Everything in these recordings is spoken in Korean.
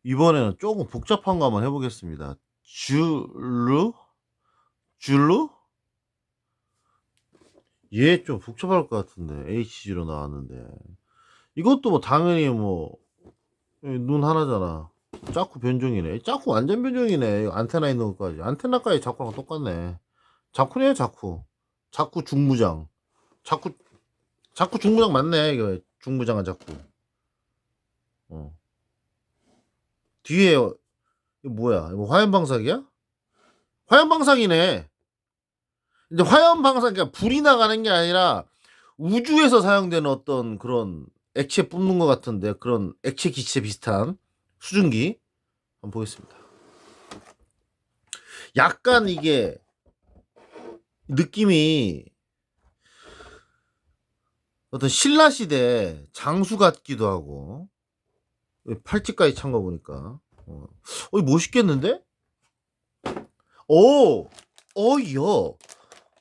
이번에는 조금 복잡한 거 한번 해보겠습니다. 줄루? 줄루? 얘 좀 복잡할 것 같은데. HG로 나왔는데. 이것도 뭐 당연히 뭐 눈 하나잖아. 자꾸 변종이네. 자꾸 완전 변종이네. 안테나 있는 것까지. 안테나까지 자꾸랑 똑같네. 자꾸네, 자꾸. 자꾸 중무장. 자꾸, 자꾸 중무장 맞네. 이거 중무장은 자꾸. 어. 뒤에, 이거 뭐야? 이거 화염방사기야? 화염방사기네. 이제 화염방사기가 불이 나가는 게 아니라 우주에서 사용되는 어떤 그런 액체 뿜는 것 같은데 그런 액체 기체 비슷한 수증기 한번 보겠습니다. 약간 이게 느낌이 어떤 신라 시대 장수 같기도 하고 팔찌까지 찬 거 보니까 이거 멋있겠는데? 오, 어이요,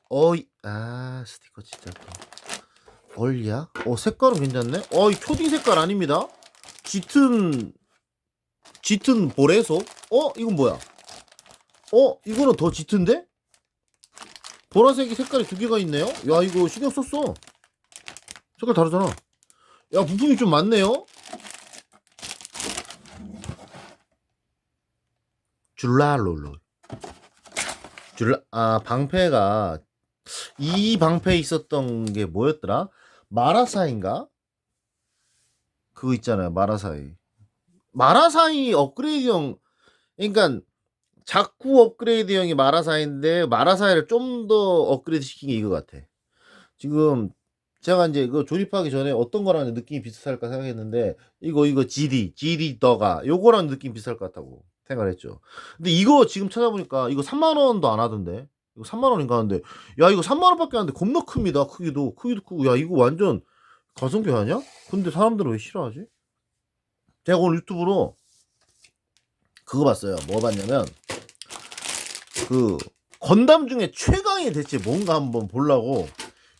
어이, 아 스티커 진짜 얼리야? 색깔은 괜찮네. 이 초딩 색깔 아닙니다. 짙은 보레속. 이건 뭐야? 이거는 더 짙은데? 보라색이 색깔이 두 개가 있네요. 야, 이거 신경 썼어. 색깔 다르잖아. 야, 부품이 좀 많네요. 줄라롤로. 방패가 이 방패에 있었던 게 뭐였더라? 마라사인가? 그거 있잖아요. 마라사이. 마라사이 업그레이드형. 그러니까 자쿠 업그레이드형이 마라사인데 마라사이를 좀 더 업그레이드 시킨 게 이거 같아. 지금 제가 이제 그 조립하기 전에 어떤 거랑 느낌이 비슷할까 생각했는데 이거 GD 더가 요거랑 느낌 비슷할 것 같다고 생각을 했죠. 근데 이거 지금 찾아보니까 이거 3만 원도 안 하던데. 이거 3만 원인가 하는데 야 이거 3만 원밖에 안 하는데 겁나 큽니다. 크기도 크고 야 이거 완전 가성비 아니야? 근데 사람들은 왜 싫어하지? 제가 오늘 유튜브로 그거 봤어요. 뭐 봤냐면 그 건담 중에 최강이 대체 뭔가 한번 보려고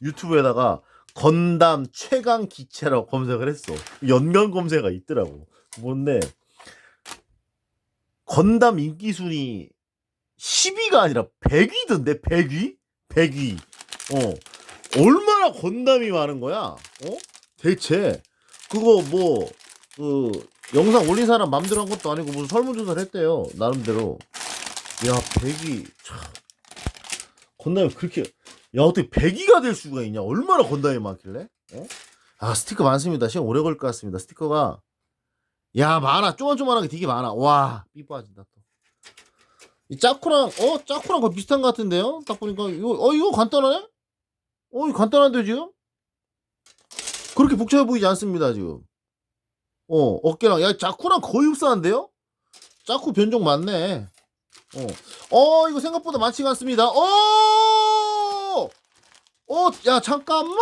유튜브에다가 건담 최강 기체라고 검색을 했어. 연관 검색어가 있더라고. 뭔데 건담 인기 순위 10위가 아니라 100위던데 100위? 100위. 얼마나 건담이 많은 거야? 대체 그거 뭐 그 영상 올린 사람 맘대로 한 것도 아니고 무슨 설문조사를 했대요. 나름대로. 야 100위. 건담이 그렇게 야 어떻게 100위가 될 수가 있냐? 얼마나 건담이 많길래? 스티커 많습니다. 시간 오래 걸릴 것 같습니다. 스티커가 야 많아. 쪼만쪼만한 게 되게 많아. 와 삐빠진다 또. 이 짜쿠랑 거의 비슷한 것 같은데요? 딱 보니까 이거 간단하네? 이거 간단한데 지금? 그렇게 복잡해 보이지 않습니다 지금. 어깨랑 야 짜쿠랑 거의 흡사한데요? 짜쿠 변종 많네. 이거 생각보다 많지가 않습니다. 야 잠깐만.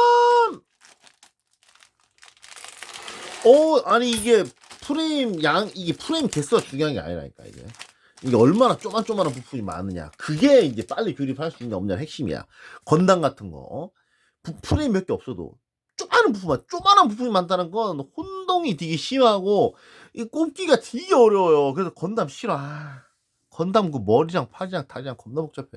아니 이게 이게 프레임 개수가 중요한 게 아니라니까 이게 얼마나 쪼만쪼만한 부품이 많으냐 그게 이제 빨리 조립할 수 있냐 없냐 핵심이야. 건담 같은 거 프레임 몇 개 없어도 쪼만한 부품이 많다는 건 혼동이 되게 심하고 이 꼽기가 되게 어려워요. 그래서 건담 싫어. 건담 그 머리랑 팔이랑 다리랑 겁나 복잡해.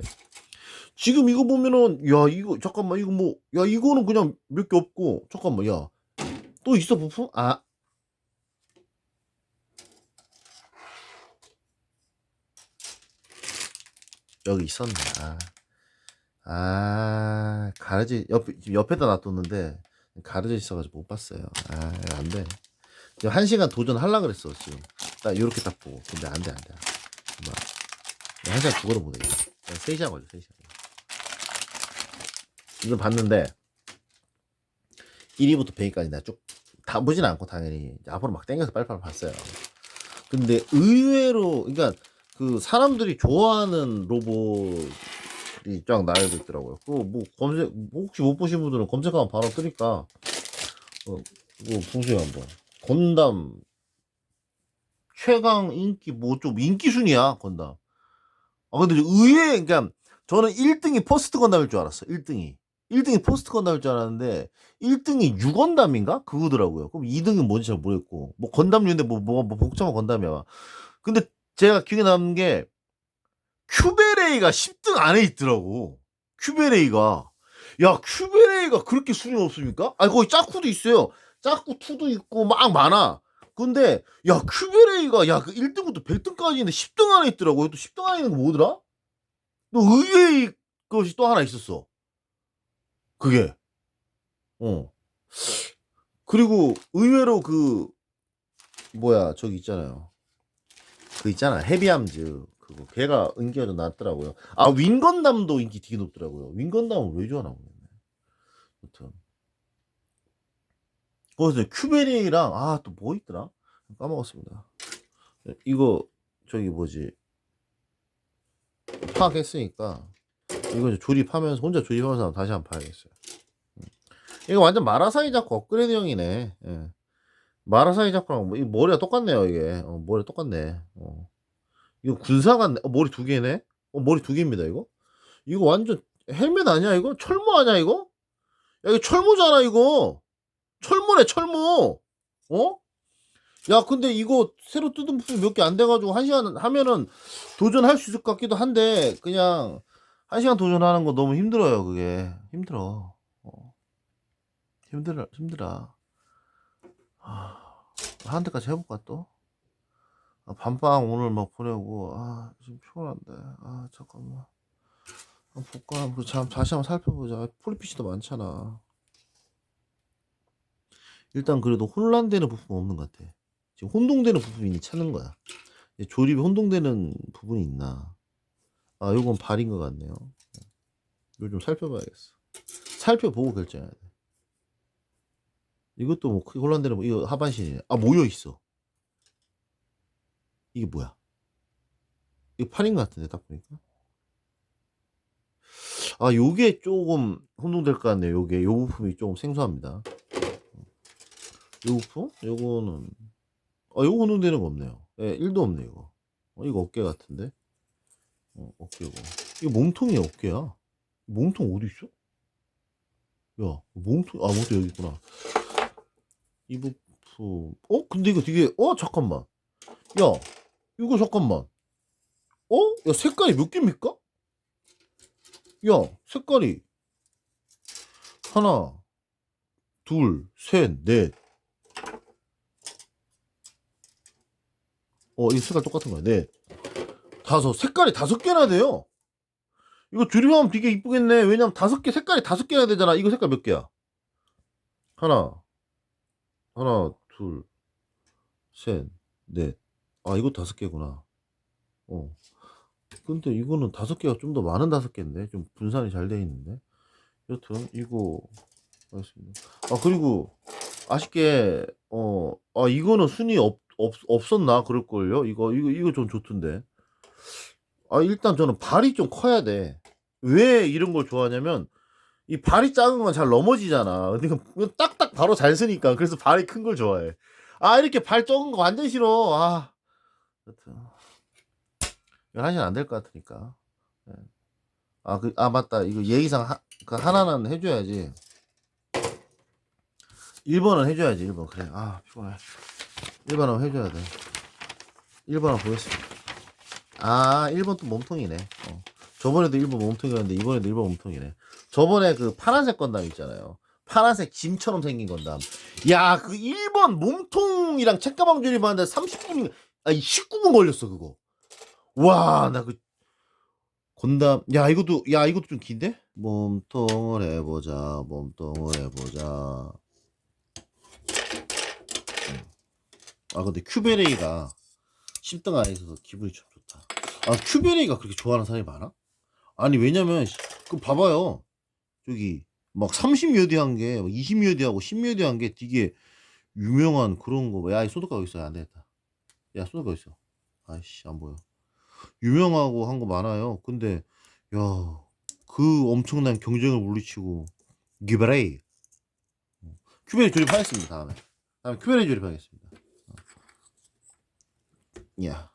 지금 이거 보면은 야 이거 잠깐만 이거 뭐 야 이거는 그냥 몇 개 없고 잠깐만 야 또 있어 부품? 여기 있었네. 가려져 지금 옆에다 놔뒀는데 가려져 있어가지고 못 봤어요. 안 돼. 지금 1시간 도전하려 그랬어 지금. 딱 요렇게 딱 보고 근데 안 돼. 뭐, 1시간 죽어도 못 해. 3시간 걸려 3시간. 이거 봤는데 1위부터 100위까지 내가 쭉 다 보진 않고 당연히 앞으로 막 땡겨서 빨리빨리 봤어요. 근데 의외로 그러니까 그 사람들이 좋아하는 로봇이 쫙 나열돼 있더라고요. 그거 뭐 검색 혹시 못 보신 분들은 검색하면 바로 뜨니까 그거 보세요 한번. 건담 최강 인기 뭐 좀 인기 순위야 건담. 근데 의외 그러니까 저는 1등이 퍼스트 건담일 줄 알았어. 1등이. 1등이 포스트 건담일 줄 알았는데 1등이 유건담인가? 그거더라고요. 그럼 2등은 뭔지 잘 모르겠고 뭐 건담류인데 뭐 복잡한 건담이야. 근데 제가 기억에 남는 게 큐베레이가 10등 안에 있더라고. 큐베레이가. 야, 큐베레이가 그렇게 수준이 높습니까? 아니, 거기 짜쿠도 있어요. 짜쿠 2도 있고 막 많아. 근데 야, 큐베레이가 야, 그 1등부터 100등까지 있는데 10등 안에 있더라고요. 또 10등 안에 있는 거 뭐더라? 또 의외의 것이 또 하나 있었어. 그게. 어. 그리고 의외로 그 뭐야, 저기 있잖아요. 그 있잖아. 헤비암즈. 그거 걔가 인기가 좀 낮더라고요. 아, 윙건담도 인기 되게 높더라고요. 윙건담은 왜 좋아하나 모르겠네. 아무튼 거기서 큐베리랑 아 또 뭐 있더라? 까먹었습니다. 이거 저기 뭐지 파악했으니까 이거 이제 조립하면서 혼자 조립하면서 다시 한번 봐야겠어요. 이거 완전 마라사이 자쿠 업그레이드형이네. 예. 마라사이 자쿠랑 뭐, 이 머리가 똑같네요 이게. 머리 똑같네. 이거 군사 같네. 머리 두 개네. 머리 두 개입니다 이거. 이거 완전 헬멧 아니야 이거? 철모 아니야 이거? 야 이거 철모잖아 이거. 철모네 철모. 어? 야, 근데 이거 새로 뜯은 부품 몇 개 안 돼가지고 한 시간 하면은 도전할 수 있을 것 같기도 한데 그냥 한 시간 도전하는 거 너무 힘들어요. 그게 힘들어. 힘들어. 한 대까지 해볼까 또? 밤빵 오늘 막 보내고 지금 피곤한데 잠깐만 볼까? 다시 한번 살펴보자. 폴리피시도 많잖아. 일단 그래도 혼란되는 부품 없는 것 같아. 지금 혼동되는 부분이 찾는 거야. 조립이 혼동되는 부분이 있나? 요건 발인 것 같네요. 이거 좀 살펴봐야겠어. 살펴보고 결정해야 돼. 이것도 뭐 크게 혼란되는 뭐 이거 하반신이네. 모여 있어. 이게 뭐야? 이거 팔인 것 같은데 딱 보니까. 요게 조금 혼동될 것 같네요. 요 부품이 조금 생소합니다. 요 부품? 요거는 요거 혼동되는 거 없네요. 예, 1도 없네 이거. 이거 어깨 같은데. 어깨고. 이거 몸통이야 어깨야. 몸통 어디 있어? 야, 몸통 여기 있구나. 이 부품. 근데 이거 되게 잠깐만. 야, 이거 잠깐만. 야, 색깔이 몇 개입니까? 야, 색깔이 하나, 둘, 셋, 넷. 이 색깔 똑같은 거야. 넷, 다섯. 색깔이 5개나 돼요. 이거 조립하면 되게 이쁘겠네. 왜냐면 색깔이 5개나 되잖아. 이거 색깔 몇 개야? 하나, 둘, 셋, 넷. 이거 5개구나. 근데 이거는 5개가 좀 더 많은 5개인데 좀 분산이 잘 돼 있는데. 여튼 이거 알겠습니다. 그리고 아쉽게 이거는 순위 없었나 그럴걸요. 이거 좀 좋던데. 일단 저는 발이 좀 커야 돼. 왜 이런 걸 좋아하냐면 이 발이 작은 건 잘 넘어지잖아. 근데 이건 딱딱 바로 잘 쓰니까 그래서 발이 큰 걸 좋아해. 이렇게 발 적은 거 완전 싫어. 여튼 이건 하시면 안 될 것 같으니까. 예. 맞다. 이거 예의상 그 하나는 해줘야지. 1번은 해줘야지. 1번 그래. 피곤해. 1번은 해줘야 돼. 1번은 보겠습니다. 1번 또 몸통이네. 저번에도 1번 몸통이었는데 이번에도 1번 몸통이네. 저번에 그 파란색 건담 있잖아요. 파란색 짐처럼 생긴 건담. 야, 그 1번 몸통이랑 책가방 조립하는데 30분, 19분 걸렸어, 그거. 와, 나 그 건담, 이것도 좀 긴데? 몸통을 해보자. 근데 큐베레이가 10등 안에 있어서 기분이 좀 좋다. 큐베레이가 그렇게 좋아하는 사람이 많아? 왜냐면 그 봐봐요. 저기 막 30몇 위 한 게, 20몇 위하고 10몇 위 한 게 되게 유명한 그런 거. 야, 이 소독하고 있어. 안 되겠다. 야, 소독하고 있어. 아이씨, 안 보여. 유명하고 한 거 많아요. 근데 야, 그 엄청난 경쟁을 물리치고 큐베레이 조립하겠습니다. 다음에 큐베레이 조립하겠습니다. 야,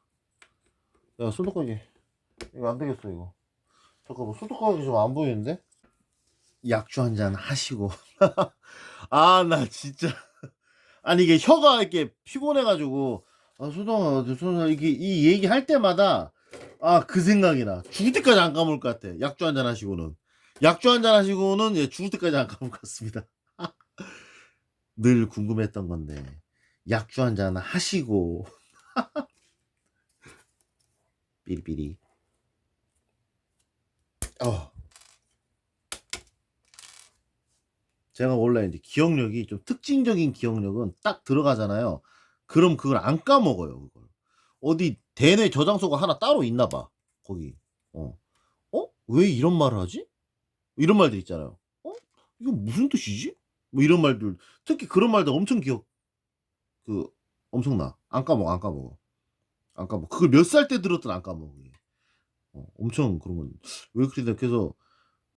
소독하기 이거 안 되겠어 이거. 잠깐만, 소독하기 좀 안 보이는데? 약주 한 잔 하시고. 아, 나 진짜. 아니, 이게 혀가 이렇게 피곤해 가지고, 아, 소정아, 이게 이 얘기할 때마다, 아, 그 생각이 나. 죽을 때까지 안 까먹을 것 같아. 약주 한 잔 하시고는. 약주 한 잔 하시고는, 예, 죽을 때까지 안 까먹을 것 같습니다. 늘 궁금했던 건데, 약주 한 잔 하시고, 삐리삐리. 어. 제가 원래 이제 기억력이 좀 특징적인 기억력은 딱 들어가잖아요. 그럼 그걸 안 까먹어요, 그걸. 어디 대뇌 저장소가 하나 따로 있나 봐. 거기. 어. 어? 왜 이런 말을 하지? 이런 말들 있잖아요. 어? 이거 무슨 뜻이지? 뭐 이런 말들. 특히 그런 말들 엄청 그 엄청나. 안 까먹어, 안 까먹어. 안 까먹어. 그걸 몇 살 때 들었든 안 까먹어. 이게. 엄청 그런 건. 왜 그러냐. 그래서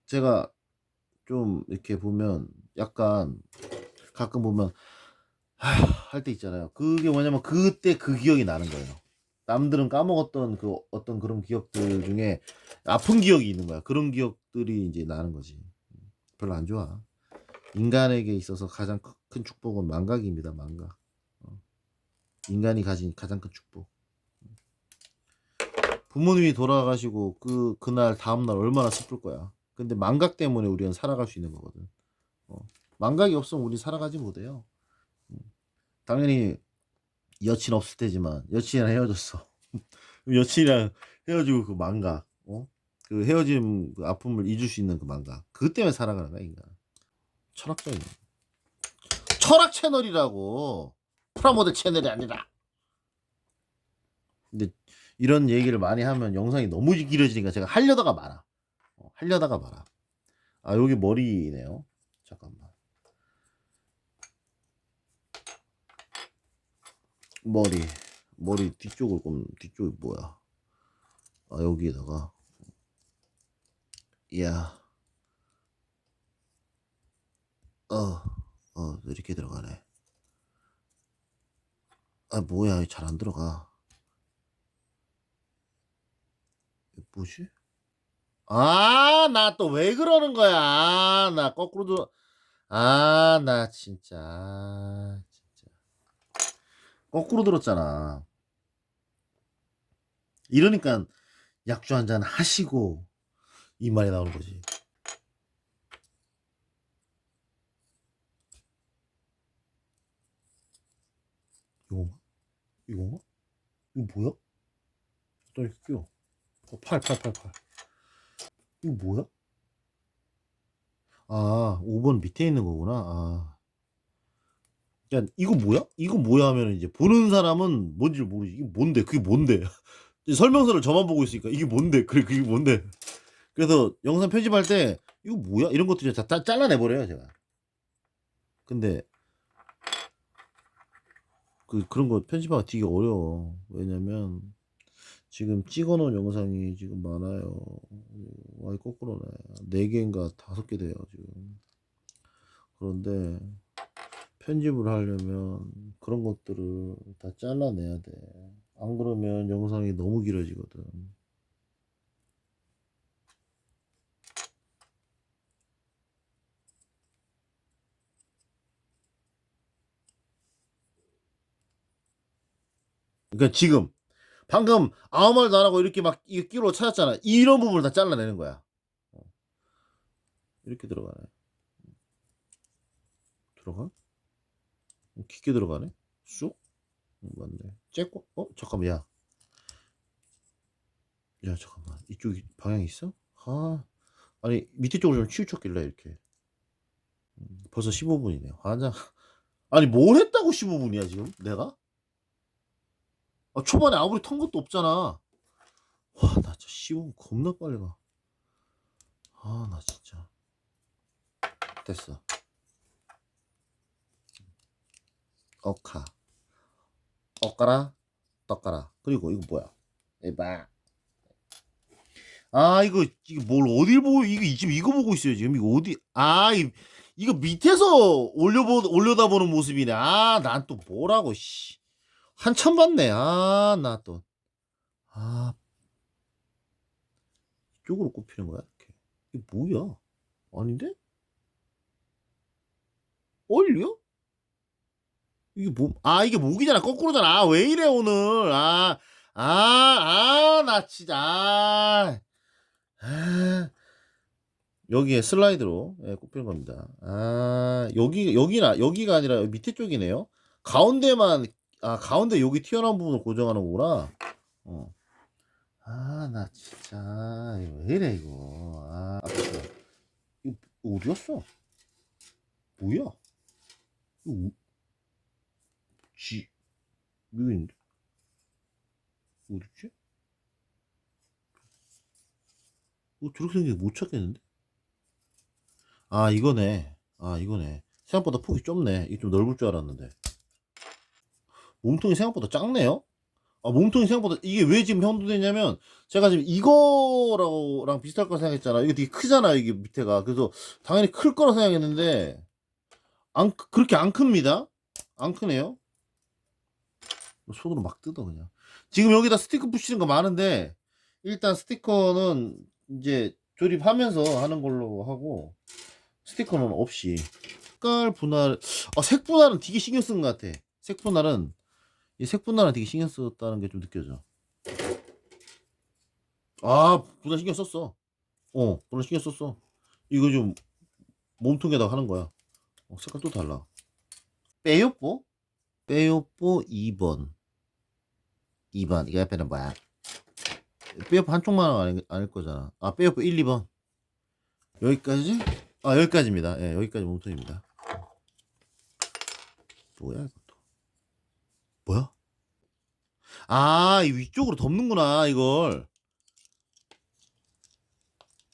제가 좀 이렇게 보면 약간 가끔 보면 할 때 있잖아요. 그게 뭐냐면 그때 그 기억이 나는 거예요. 남들은 까먹었던 그 어떤 그런 기억들 중에 아픈 기억이 있는 거야. 그런 기억들이 이제 나는 거지. 별로 안 좋아. 인간에게 있어서 가장 큰 축복은 망각입니다. 망각. 어. 인간이 가진 가장 큰 축복. 부모님이 돌아가시고 그날 다음 날 얼마나 슬플 거야. 근데 망각 때문에 우리는 살아갈 수 있는 거거든. 어. 망각이 없으면 우리 살아가지 못해요. 음. 당연히 여친 없을 때지만 여친이랑 헤어졌어. 여친이랑 헤어지고 그 망각, 그 헤어짐 그 아픔을 잊을 수 있는 그 망각. 그것 때문에 살아가는 거야, 인간. 철학적인. 철학 채널이라고. 프라모델 채널이 아니라. 근데 이런 얘기를 많이 하면 영상이 너무 길어지니까 제가 하려다가 말아. 하려다가 말아. 아, 여기 머리네요. 잠깐만. 머리. 머리 뒤쪽을 좀, 뒤쪽이 뭐야. 아, 여기에다가. 이야. 이렇게 들어가네. 아, 뭐야. 잘 안 들어가. 뭐지? 아, 나 또 왜 그러는 거야. 아, 나 거꾸로 들어. 아, 나 진짜. 진짜. 거꾸로 들었잖아. 이러니까 약주 한 잔 하시고 이 말이 나오는 거지. 이건가? 이건가? 이거 뭐야? 또 이렇게 끼워. 팔. 이거 뭐야? 아, 5번 밑에 있는 거구나. 아. 야, 이거 뭐야? 이거 뭐야 하면 이제 보는 사람은 뭔지 모르지. 이게 뭔데? 그게 뭔데? 설명서를 저만 보고 있으니까 이게 뭔데? 그래, 그게 뭔데? 그래서 영상 편집할 때 이거 뭐야? 이런 것들 다 잘라내버려요, 제가. 근데 그런 거 편집하기 되게 어려워. 왜냐면 지금 찍어놓은 영상이 지금 많아요. 와이 거꾸로네. 4개인가 5개 돼요, 지금. 그런데 편집을 하려면 그런 것들을 다 잘라내야 돼. 안 그러면 영상이 너무 길어지거든. 그러니까 지금 방금 아무 말도 안 하고 이렇게 막 이거 끼로 찾았잖아. 이런 부분을 다 잘라내는 거야. 어, 이렇게 들어가네. 들어가? 깊게 들어가네. 쑥? 맞네. 째고? 잠깐만, 야. 야, 잠깐만. 이쪽 방향 있어? 아, 아니 밑에 쪽으로 좀 치우쳤길래 이렇게. 벌써 15분이네요. 환장. 아니 뭘 했다고 15분이야 지금? 내가? 초반에 아무리 턴 것도 없잖아. 와, 나 진짜 15분 겁나 빨리 가. 아, 나 진짜. 됐어. 억카. 억가라. 떡가라. 그리고 이거 뭐야? 에바. 아, 이거 뭘 어딜 보고 이거 지금 이거 보고 있어요 지금. 이거 어디? 아, 이거 밑에서 올려다보는 모습이네. 아, 난 또 뭐라고 씨. 한참 봤네. 아, 나 또. 아, 이쪽으로 꼽히는 거야 이렇게. 이게 뭐야? 아닌데? 오일요? 이게 뭐, 아, 이게 목이잖아. 거꾸로잖아. 아, 왜 이래, 오늘. 나 진짜. 여기에 슬라이드로 예, 꼽히는 겁니다. 여기가 아니라 밑에 쪽이네요. 가운데만, 가운데 여기 튀어나온 부분을 고정하는 거구나. 어. 나 진짜. 이거 왜 이래, 이거. 이거 어디였어? 뭐야? 이거, 지, 여기 있는데? 어딨지? 저렇게 생긴 못 찾겠는데? 이거네. 이거네. 생각보다 폭이 좁네. 이게 좀 넓을 줄 알았는데. 몸통이 생각보다 작네요? 몸통이 생각보다, 이게 왜 지금 형성되냐면, 제가 지금 이거랑 비슷할 거라 생각했잖아. 이게 되게 크잖아, 이게 밑에가. 그래서 당연히 클 거라 생각했는데, 그렇게 안 큽니다. 안 크네요. 손으로 막 뜯어, 그냥. 지금 여기다 스티커 붙이는 거 많은데, 일단 스티커는 이제 조립하면서 하는 걸로 하고, 스티커는 없이. 색깔 분할, 색 분할은 되게 신경 쓴 것 같아. 색 분할은 되게 신경 썼다는 게 좀 느껴져. 분할 신경 썼어. 분할 신경 썼어. 이거 좀 몸통에다가 하는 거야. 색깔 또 달라. 빼요뽀? 빼요뽀 2번. 2번. 이거 옆에는 뭐야? 빼요뽀 한쪽만 아닐 거잖아. 빼요뽀 1, 2번. 여기까지? 여기까지입니다. 예, 여기까지 몸통입니다. 뭐야, 이것도. 뭐야? 이 위쪽으로 덮는구나, 이걸.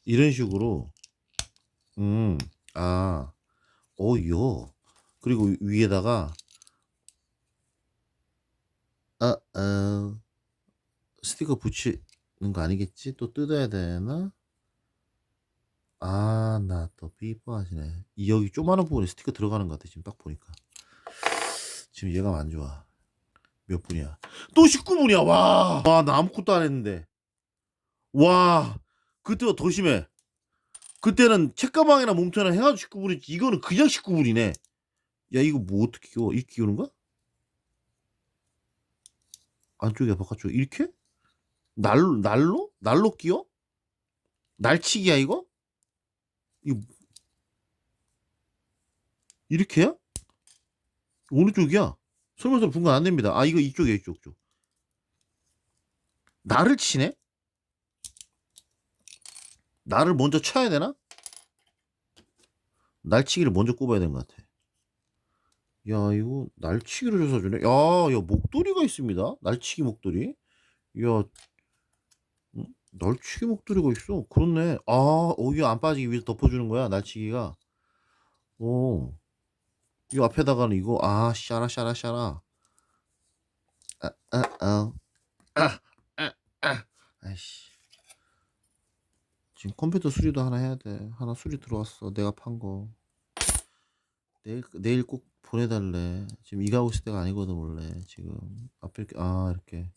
이런 식으로. 음, 아, 요. 그리고 위에다가, 스티커 붙이는 거 아니겠지? 또 뜯어야 되나? 나 또 삐뽀하시네. 여기 조그마한 부분에 스티커 들어가는 것 같아, 지금 딱 보니까. 지금 얘가 안 좋아. 몇 분이야? 또 19분이야, 나 아무것도 안 했는데. 그때가 더 심해. 그때는 책가방이나 몸통이나 해가지고 19분이지. 이거는 그냥 19분이네. 야, 이거 뭐 어떻게 끼워? 이렇게 끼우는 거야? 안쪽이야, 바깥쪽에. 이렇게? 날로 끼워? 날치기야, 이거? 이거, 이렇게야? 어느 쪽이야? 설명서 분간 안 됩니다. 이거 이쪽이야, 이쪽. 날을 치네? 날을 먼저 쳐야 되나? 날치기를 먼저 꼽아야 되는 것 같아. 야, 이거 날치기를 줘서 주네. 야, 목도리가 있습니다. 날치기 목도리. 야, 날치기 목도리가 있어. 그렇네. 이거 안 빠지기 위해서 덮어주는 거야, 날치기가. 오, 이 앞에다가는 이거, 샤라. 아, 아, 아, 아, 아이씨. 지금 컴퓨터 수리도 하나 해야 돼. 하나 수리 들어왔어. 내가 판 거. 내일 꼭 보내달래. 지금 이가 하고 있을 때가 아니거든, 원래. 지금. 앞에 이렇게, 이렇게.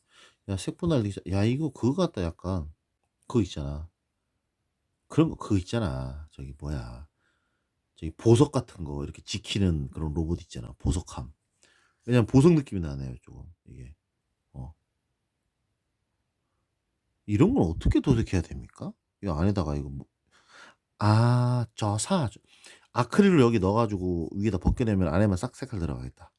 야, 색분할, 야, 이거 그거 같다, 약간. 그거 있잖아. 그런 거, 그거 있잖아. 저기, 뭐야. 저기, 보석 같은 거, 이렇게 지키는 그런 로봇 있잖아. 보석함. 왜냐면 보석 느낌이 나네요, 조금. 이게. 어. 이런 건 어떻게 도색해야 됩니까? 이 안에다가 이거 뭐, 아크릴을 여기 넣어가지고 위에다 벗겨내면 안에만 싹 색깔 들어가겠다.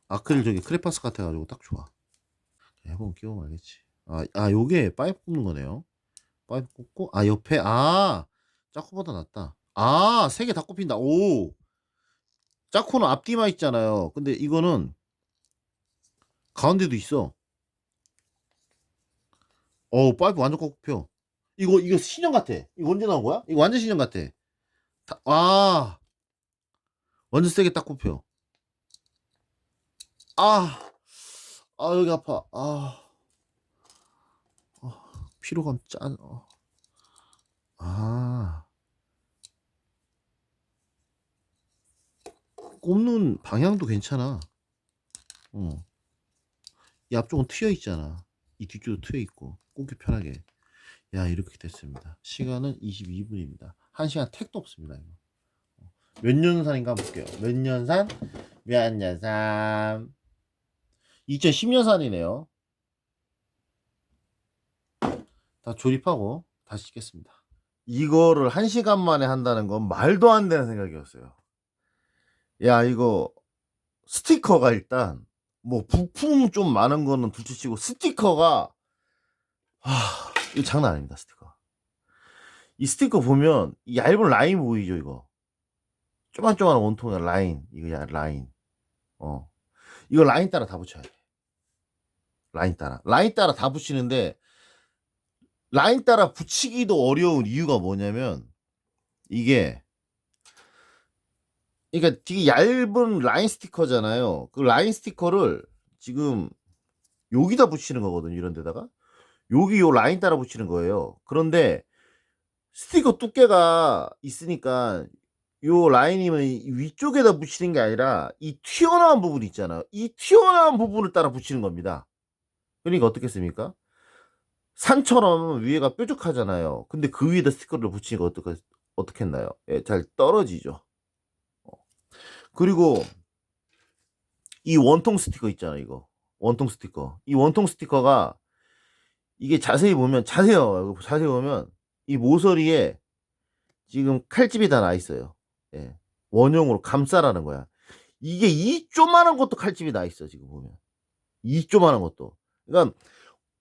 아크릴 저기 크레파스 같아가지고 딱 좋아. 해보면 끼우면 알겠지. 요게 파이프 꼽는 거네요. 파이프 꼽고, 옆에, 짜코보다 낫다. 세 개 다 꼽힌다. 오! 짜코는 앞뒤만 있잖아요. 근데 이거는 가운데도 있어. 파이프 완전 꽉 꼽혀. 이거 신형 같아. 이거 언제 나온 거야? 이거 완전 신형 같아. 완전 세게 딱 꼽혀. 여기 아파. 피로감 짠. 꼽는 방향도 괜찮아. 이 앞쪽은 트여 있잖아. 이 뒤쪽도 트여 있고 꼽기 편하게. 야, 이렇게 됐습니다. 시간은 22분입니다. 1시간 택도 없습니다. 이거. 몇 년산인가 한번 볼게요. 몇 년산? 몇 년산? 2010년산이네요. 다 조립하고 다시 찍겠습니다. 이거를 1시간 만에 한다는 건 말도 안 되는 생각이었어요. 야, 이거 스티커가 일단 뭐 부품 좀 많은 거는 둘째치고 스티커가 이거 장난 아닙니다. 스티커. 이 스티커 보면 이 얇은 라인 보이죠, 이거. 쪼만쪼만한 원통의 라인. 이거 라인. 이거 라인 따라 다 붙여야 돼. 라인 따라. 라인 따라 다 붙이는데 라인 따라 붙이기도 어려운 이유가 뭐냐면 이게 그러니까 되게 얇은 라인 스티커잖아요. 그 라인 스티커를 지금 여기다 붙이는 거거든요. 이런 데다가. 여기 요 라인 따라 붙이는 거예요. 그런데 스티커 두께가 있으니까 요 라인이면 위쪽에다 붙이는 게 아니라 이 튀어나온 부분 있잖아요. 이 튀어나온 부분을 따라 붙이는 겁니다. 그러니까 어떻겠습니까? 산처럼 위에가 뾰족하잖아요. 근데 그 위에다 스티커를 붙이니까 어떻겠나요? 예, 잘 떨어지죠. 그리고 이 원통 스티커 있잖아요, 이거. 원통 스티커. 이 원통 스티커가 이게 자세히 보면 자세히 보면 이 모서리에 지금 칼집이 다 나 있어요. 예. 원형으로 감싸라는 거야. 이게 이 조만한 것도 칼집이 나 있어, 지금 보면. 이 조만한 것도. 그러니까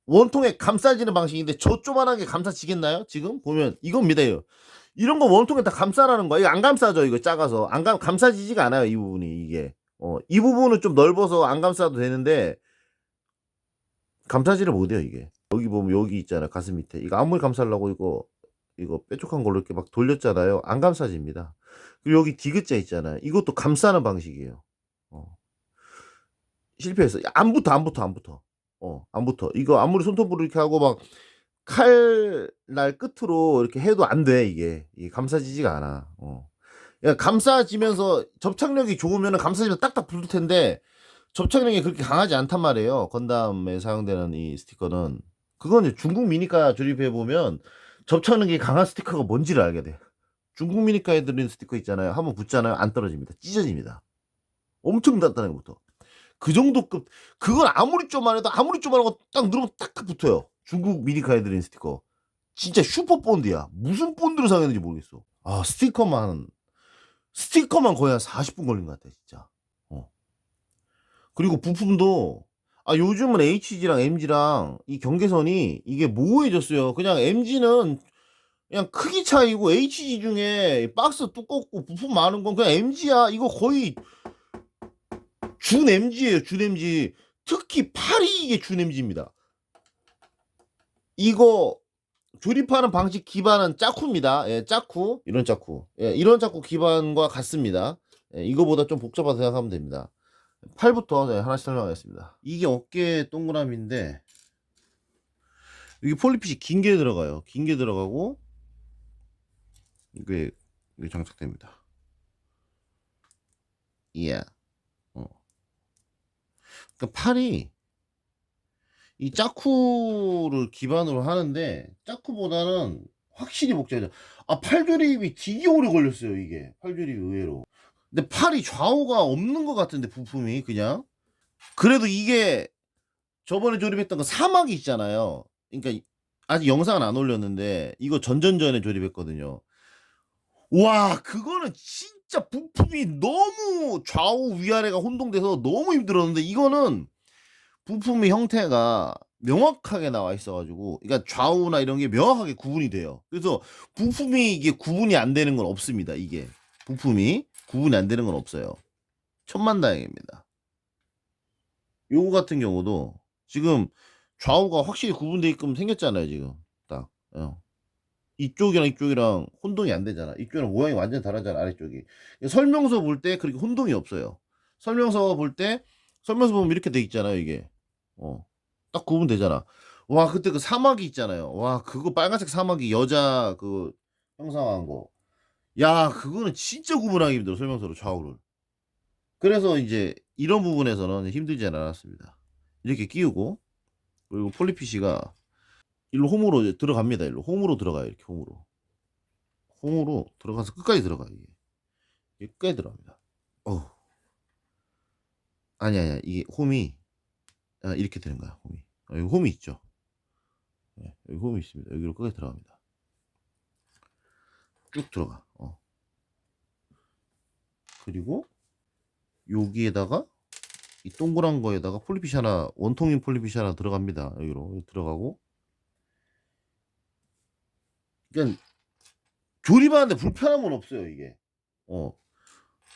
원통에 감싸지는 방식인데 저 조만한 게 감싸지겠나요? 지금 보면 이겁니다. 이런 거 원통에 다 감싸라는 거야. 이거 안 감싸져. 이거 작아서. 감싸지지가 않아요. 이 부분이 이게. 이 부분은 좀 넓어서 안 감싸도 되는데 감싸지를 못해요, 이게. 여기 보면 여기 있잖아요. 가슴 밑에. 이거 아무리 감싸려고 이거 뾰족한 걸로 이렇게 막 돌렸잖아요. 안 감싸집니다. 그리고 여기 디귿자 있잖아요. 이것도 감싸는 방식이에요. 실패했어. 안 붙어, 안 붙어, 안 붙어. 안 붙어. 이거 아무리 손톱으로 이렇게 하고 막 칼날 끝으로 이렇게 해도 안 돼, 이게 감싸지지가 않아. 그러니까 감싸지면서 접착력이 좋으면 감싸지면 딱딱 붙을 텐데 접착력이 그렇게 강하지 않단 말이에요. 건담에 사용되는 이 스티커는. 그건 이제 중국 미니카 조립해 보면 접착력이 강한 스티커가 뭔지를 알게 돼. 중국 미니카에 들어있는 스티커 있잖아요. 한번 붙잖아요. 안 떨어집니다. 찢어집니다. 엄청 단단하게 붙어. 그 정도급. 그건 아무리 좀만 해도 아무리 좀만 하고 딱 누르면 딱딱 붙어요. 중국 미니카에 들어있는 스티커. 진짜 슈퍼 본드야. 무슨 본드를 사용했는지 모르겠어. 스티커만 거의 한 40분 걸린 것 같아, 진짜. 그리고 부품도 요즘은 HG랑 MG랑 이 경계선이 이게 모호해졌어요. 그냥 MG는 그냥 크기 차이고 HG 중에 박스 두껍고 부품 많은 건 그냥 MG야. 이거 거의 준 MG예요. 준 MG. 특히 팔이 이게 준 MG입니다. 이거 조립하는 방식 기반은 짜쿠입니다. 예, 짜쿠. 이런 짜쿠. 예, 이런 짜쿠 기반과 같습니다. 예, 이거보다 좀 복잡하다 생각하면 됩니다. 팔부터 하나씩 설명하겠습니다. 이게 어깨 동그라미인데 이게 폴리핏이 긴 게 들어가요. 긴 게 들어가고 이게 장착됩니다. 예. 그러니까 팔이 이 짜쿠를 기반으로 하는데 짜쿠보다는 확실히 복잡해져. 팔조립이 되게 오래 걸렸어요. 이게 팔조립이 의외로. 근데 팔이 좌우가 없는 것 같은데 부품이 그냥. 그래도 이게 저번에 조립했던 거 사막이 있잖아요. 그러니까 아직 영상은 안 올렸는데 이거 전전전에 조립했거든요. 와, 그거는 진짜 부품이 너무 좌우 위아래가 혼동돼서 너무 힘들었는데 이거는 부품의 형태가 명확하게 나와 있어가지고, 그러니까 좌우나 이런 게 명확하게 구분이 돼요. 그래서 부품이 이게 구분이 안 되는 건 없습니다. 이게 부품이 구분이 안 되는 건 없어요. 천만다행입니다. 요거 같은 경우도 지금 좌우가 확실히 구분돼 있게끔 생겼잖아요. 지금 딱. 이쪽이랑 이쪽이랑 혼동이 안 되잖아. 이쪽이랑 모양이 완전 다르잖아. 아래쪽이. 설명서 볼 때 그렇게 혼동이 없어요. 설명서 보면 이렇게 돼 있잖아요. 이게. 딱 구분되잖아. 와, 그때 그 사마귀 있잖아요. 와, 그거 빨간색 사마귀 여자 그 형상한 거. 야, 그거는 진짜 구분하기 힘들어. 설명서로 좌우를. 그래서 이제 이런 부분에서는 힘들지 않았습니다. 이렇게 끼우고, 그리고 폴리피시가 일로 홈으로 이제 들어갑니다. 일로 홈으로 들어가요. 이렇게 홈으로 들어가서 끝까지 들어가요. 이게. 이게 꽤 들어갑니다. 어우. 아니야. 이게 홈이 이렇게 되는 거야, 홈이. 여기 홈이 있죠. 예. 여기 홈이 있습니다. 여기로 꽤 들어갑니다. 쭉 들어가. 그리고 여기에다가 이 동그란 거에다가 폴리핏이 하나, 원통인 폴리핏이 하나 들어갑니다. 여기로 들어가고. 그러니까 조립하는데 불편함은 없어요, 이게. 어.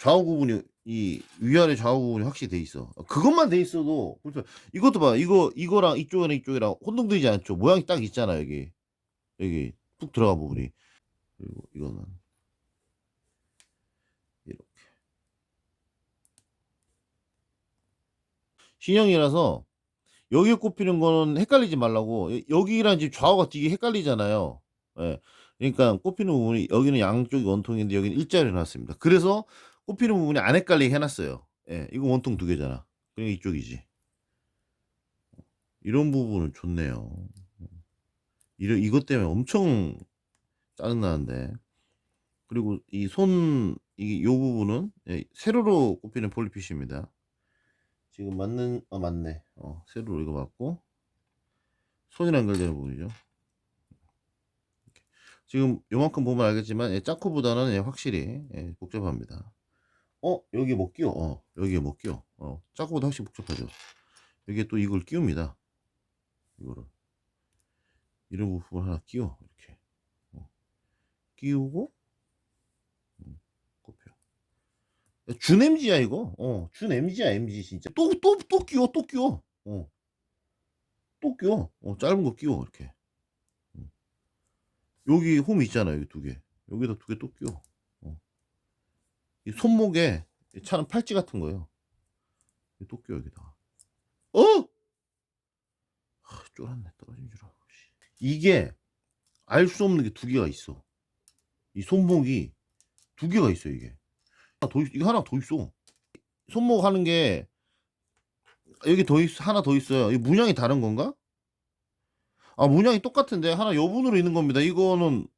좌우 구분이, 이 위아래 좌우 구분이 확실히 돼 있어. 그것만 돼 있어도 불편. 이것도 봐. 이거랑 이쪽이랑 혼동되지 않죠. 모양이 딱 있잖아, 여기 푹 들어간 부분이. 그리고 이거는 이렇게. 신형이라서 여기에 꼽히는 거는 헷갈리지 말라고. 여기랑 지금 좌우가 되게 헷갈리잖아요. 예. 그러니까 꼽히는 부분이 여기는 양쪽이 원통인데 여기는 일자로 해놨습니다. 그래서 꼽히는 부분이 안 헷갈리게 해놨어요. 예. 이거 원통 두 개잖아. 그러니까 이쪽이지. 이런 부분은 좋네요. 이것 때문에 엄청 짜증나는데. 그리고 이게 요 부분은 세로로 꼽히는 폴리핏입니다. 지금 맞네. 세로로 이거 맞고 손이랑 연결되는 부분이죠. 지금 요만큼 보면 알겠지만 짜코보다는 확실히 복잡합니다. 여기에 못 끼워. 여기에 못 끼워. 짜코보다 확실히 복잡하죠. 여기에 또 이걸 끼웁니다. 이거를 이런 부분 하나 끼워. 이렇게 끼우고 꼽혀. 준 MG야 이거. 준 MG야 MG 진짜. 또 끼워. 또 끼워. 짧은 거 끼워 이렇게. 여기 홈 있잖아. 여기 두 개. 여기다 두 개 또 끼워. 이 손목에 차는 팔찌 같은 거예요. 또 끼워 여기다가. 쫄았네. 떨어진 줄 알고. 이게 알 수 없는 게 두 개가 있어. 이 손목이 두 개가 있어 이게. 이거 하나 더 있어. 손목 하는 게 여기 하나 더 있어요. 이 문양이 다른 건가? 문양이 똑같은데 하나 여분으로 있는 겁니다. 이거는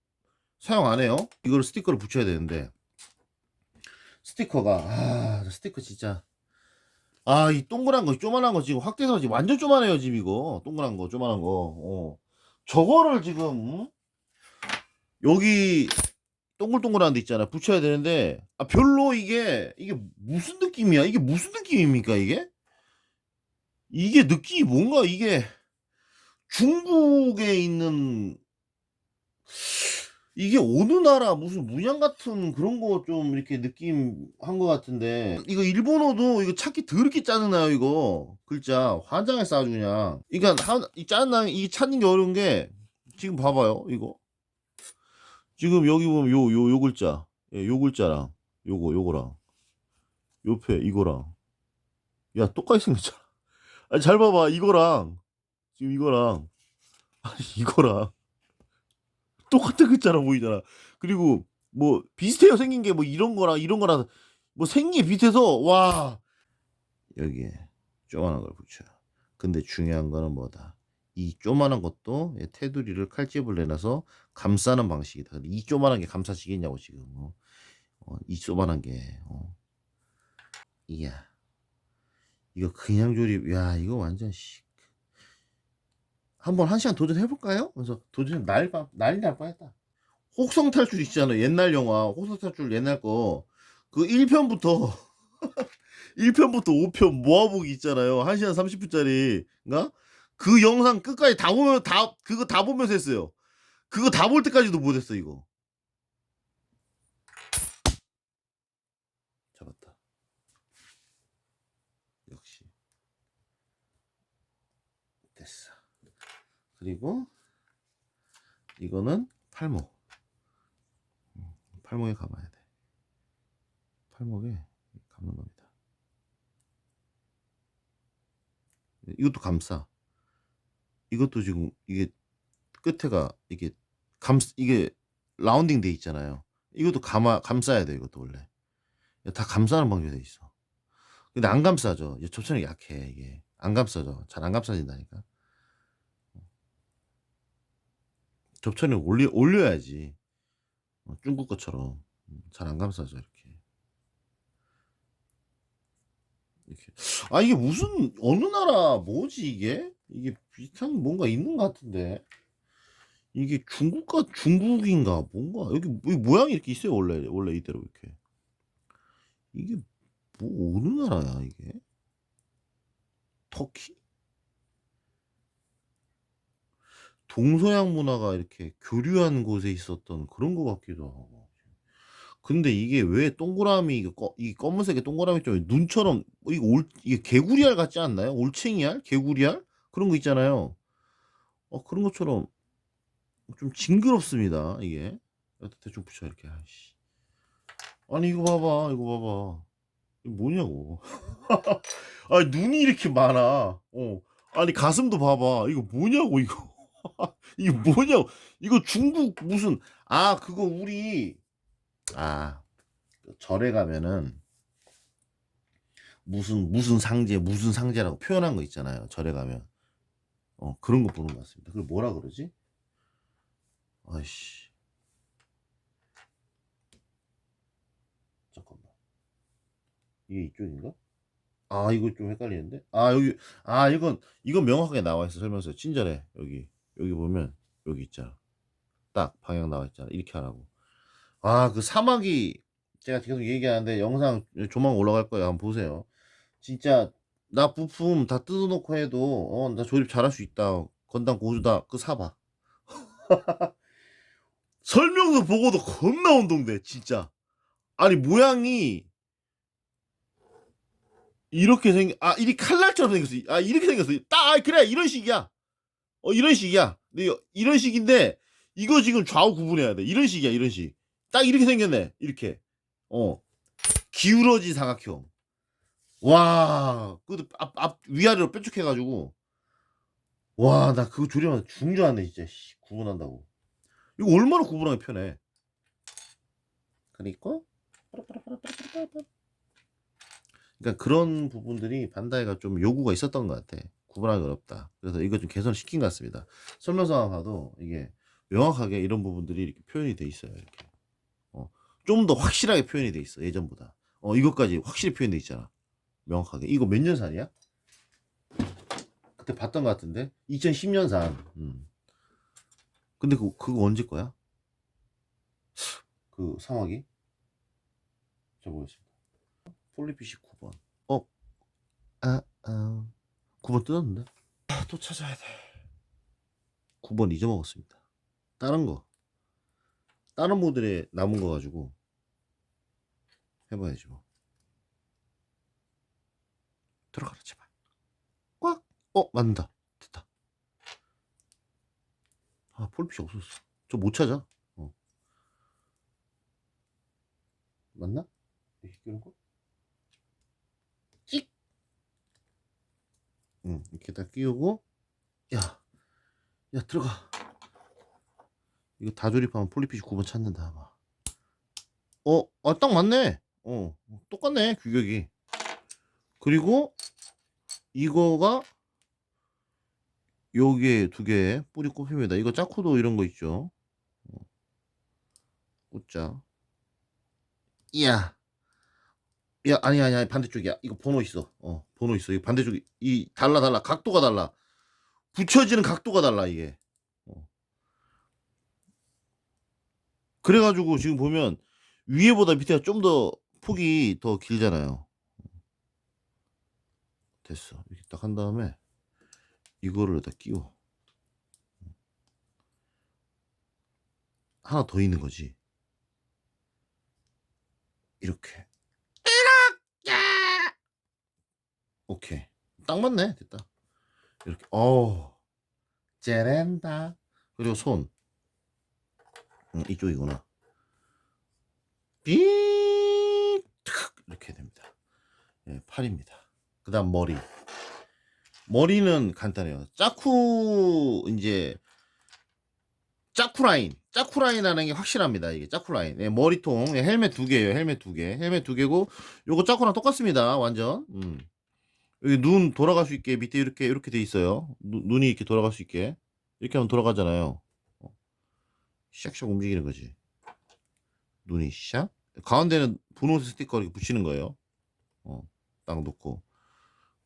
사용 안 해요. 이걸 스티커를 붙여야 되는데 스티커가 스티커 진짜 이 동그란 거 조만한 거 지금 확대해서 지금 완전 조만해요 지금 이거 동그란 거 조만한 거 저거를 지금 여기 동글동글한 데 있잖아 붙여야 되는데 별로 이게 무슨 느낌이야 이게 무슨 느낌입니까 이게 느낌이 뭔가 이게 중국에 있는 이게 어느 나라 무슨 문양 같은 그런 거 좀 이렇게 느낌 한 것 같은데 이거 일본어도 이거 찾기 더럽게 짜증나요 이거 글자 환장해서 아주 그냥 그러니까 이 짜증나 이 찾는 게 어려운 게 지금 봐봐요 이거 지금 여기 보면 요 글자 요 글자랑 요거랑 옆에 이거랑 야 똑같이 생겼잖아 잘 봐봐 이거랑 지금 이거랑 이거랑 똑같은 글자로 보이잖아. 그리고 뭐 비슷해요. 생긴 게 뭐 이런 거랑 뭐 생긴 게 비슷해서 와 여기에 조그만한 걸 붙여. 근데 중요한 거는 뭐다. 이 조그만한 것도 테두리를 칼집을 내놔서 감싸는 방식이다. 근데 이 조그만한 게 감싸지겠냐고 지금. 이 조그만한 게. 이야. 이거 그냥 조립. 야 이거 완전 한번 1시간 도전해볼까요? 그래서 난리 날 뻔했다. 혹성 탈출 있잖아. 옛날 영화. 혹성 탈출 옛날 거. 그 1편부터 1편부터 5편 모아보기 있잖아요. 1시간 30분짜리인가? 그 영상 끝까지 다 보면 그거 다 보면서 했어요. 그거 다 볼 때까지도 못 했어, 이거. 잡았다. 역시. 됐어. 그리고 이거는 팔목. 팔목에 감아야 돼. 팔목에 감는 겁니다. 이것도 감싸. 이것도 지금 이게 끝에가 이게 라운딩 돼 있잖아요. 이것도 감싸야 돼, 이것도 원래. 다 감싸는 방법이 돼 있어. 근데 안 감싸져. 접착력이 약해, 이게. 안 감싸져. 잘 안 감싸진다니까. 접착력 올려야지. 중국 것처럼. 잘 안 감싸져, 이렇게. 이렇게. 아 이게 무슨 어느 나라 뭐지 이게? 이게 비슷한 뭔가 있는 것 같은데. 이게 중국과 중국인가 뭔가 여기 모양이 이렇게 있어요 원래 이대로 이렇게. 이게 뭐 어느 나라야 이게? 터키? 동서양 문화가 이렇게 교류한 곳에 있었던 그런 것 같기도 하고. 근데 이게 왜 동그라미 이 검은색의 동그라미 쪽에 눈처럼 이게 개구리알 같지 않나요? 올챙이알? 개구리알? 그런 거 있잖아요. 그런 것처럼 좀 징그럽습니다 이게. 여기다 대충 붙여 이렇게. 아이씨. 아니 이거 봐봐, 이거 봐봐. 이거 뭐냐고. 아니 눈이 이렇게 많아. 아니 가슴도 봐봐. 이거 뭐냐고 이거. 이게 뭐냐고. 이거 중국 무슨 그거 우리 그 절에 가면은 무슨 상제, 무슨 상제라고 표현한 거 있잖아요. 절에 가면. 그런 거 보는 것 같습니다. 그걸 뭐라 그러지? 아이씨. 잠깐만. 이게 이쪽인가? 이거 좀 헷갈리는데? 이건 명확하게 나와 있어. 설명서. 친절해. 여기 보면 여기 있잖아. 딱 방향 나와 있잖아. 이렇게 하라고. 그 사마귀 제가 계속 얘기하는데 영상 조만 올라갈 거예요. 한번 보세요. 진짜 나 부품 다 뜯어놓고 해도 나 조립 잘할 수 있다. 건담 고수다. 그거 사봐. 설명서 보고도 겁나 운동돼. 진짜. 아니 모양이 이렇게 이리 칼날처럼 생겼어. 이렇게 생겼어. 그래 이런 식이야. 이런 식이야. 근데 이런 식인데 이거 지금 좌우 구분해야 돼. 이런 식이야. 이런 식. 딱 이렇게 생겼네. 이렇게. 기울어진 사각형. 와, 그것도 앞 위아래로 뾰족해가지고 와, 나 그거 조립하면 죽는 줄 알았네 진짜. 구분한다고. 이거 얼마나 구분하기 편해. 그러니까 그런 부분들이 반다이가 좀 요구가 있었던 것 같아. 구분하기 어렵다. 그래서 이거 좀 개선시킨 것 같습니다. 설명서만 봐도 이게 명확하게 이런 부분들이 이렇게 표현이 돼 있어요. 이렇게. 좀 더 확실하게 표현이 돼 있어. 예전보다. 이것까지 확실히 표현돼 있잖아. 명확하게. 이거 몇 년산이야? 그때 봤던 것 같은데 2010년산. 근데 그거 언제 거야? 그 상황이 자 보겠습니다. 폴리피시 9번. 어? 9번 뜯었는데? 또 찾아야 돼. 9번 잊어먹었습니다. 다른 거. 다른 모델에 남은 거 가지고 해봐야지 뭐. 들어가라 제발. 꽉. 맞는다. 됐다. 폴리피시 없었어. 저 못 찾아. 맞나? 이렇게 끼는 거? 찍. 이렇게 다 끼우고 야, 야 들어가. 이거 다 조립하면 폴리피시 9번 찾는다 아마. 딱 맞네. 똑같네 규격이. 그리고 이거가 여기에 두 개 뿌리 꼽힙니다. 이거 짜코도 이런 거 있죠. 꽂자. 이야. 야, 아니 반대쪽이야. 이거 번호 있어. 번호 있어. 이 반대쪽이 달라. 각도가 달라. 붙여지는 각도가 달라 이게. 어. 그래가지고 지금 보면 위에보다 밑에가 좀 더 폭이 더 길잖아요. 됐어. 이렇게 딱 한 다음에 이거를 다 끼워. 하나 더 있는 거지. 이렇게. 오케이. 딱 맞네. 됐다. 이렇게. 째렌다. 그리고 손. 이쪽이구나. 삐 이렇게 됩니다. 팔입니다. 그 다음 머리는 간단해요. 이제 짜쿠라인 하는 게 확실합니다. 이게 짜쿠라인. 머리통 헬멧 두 개예요. 헬멧 두 개고 요거 짜쿠랑 똑같습니다. 완전. 여기 눈 돌아갈 수 있게 밑에 이렇게 돼 있어요. 눈이 이렇게 돌아갈 수 있게. 이렇게 하면 돌아가잖아요. 샥샥 움직이는 거지. 눈이 샥. 가운데는 분홍색 스티커 이렇게 붙이는 거예요. 딱 놓고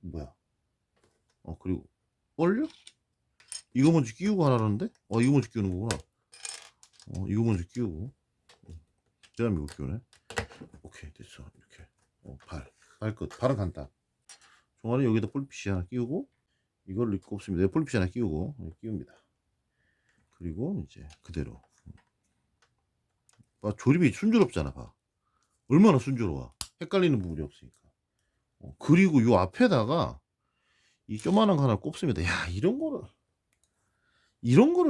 뭐야? 그리고 얼려? 이거 먼저 끼우고 하라는데? 이거 먼저 끼우는 거구나. 이거 먼저 끼우고. 그다음에 이거 끼우네. 오케이, 됐어. 이렇게. 발끝. 발은 간단. 종아리 여기다 폴핏이 하나 끼우고, 이걸 넣고 없습니다. 폴핏이 하나 끼우고, 끼웁니다. 그리고 이제 그대로. 조립이 순조롭잖아, 봐. 얼마나 순조로워. 헷갈리는 부분이 없으니까. 그리고 요 앞에다가 이 조만한 거 하나 꼽습니다. 야, 이런 거를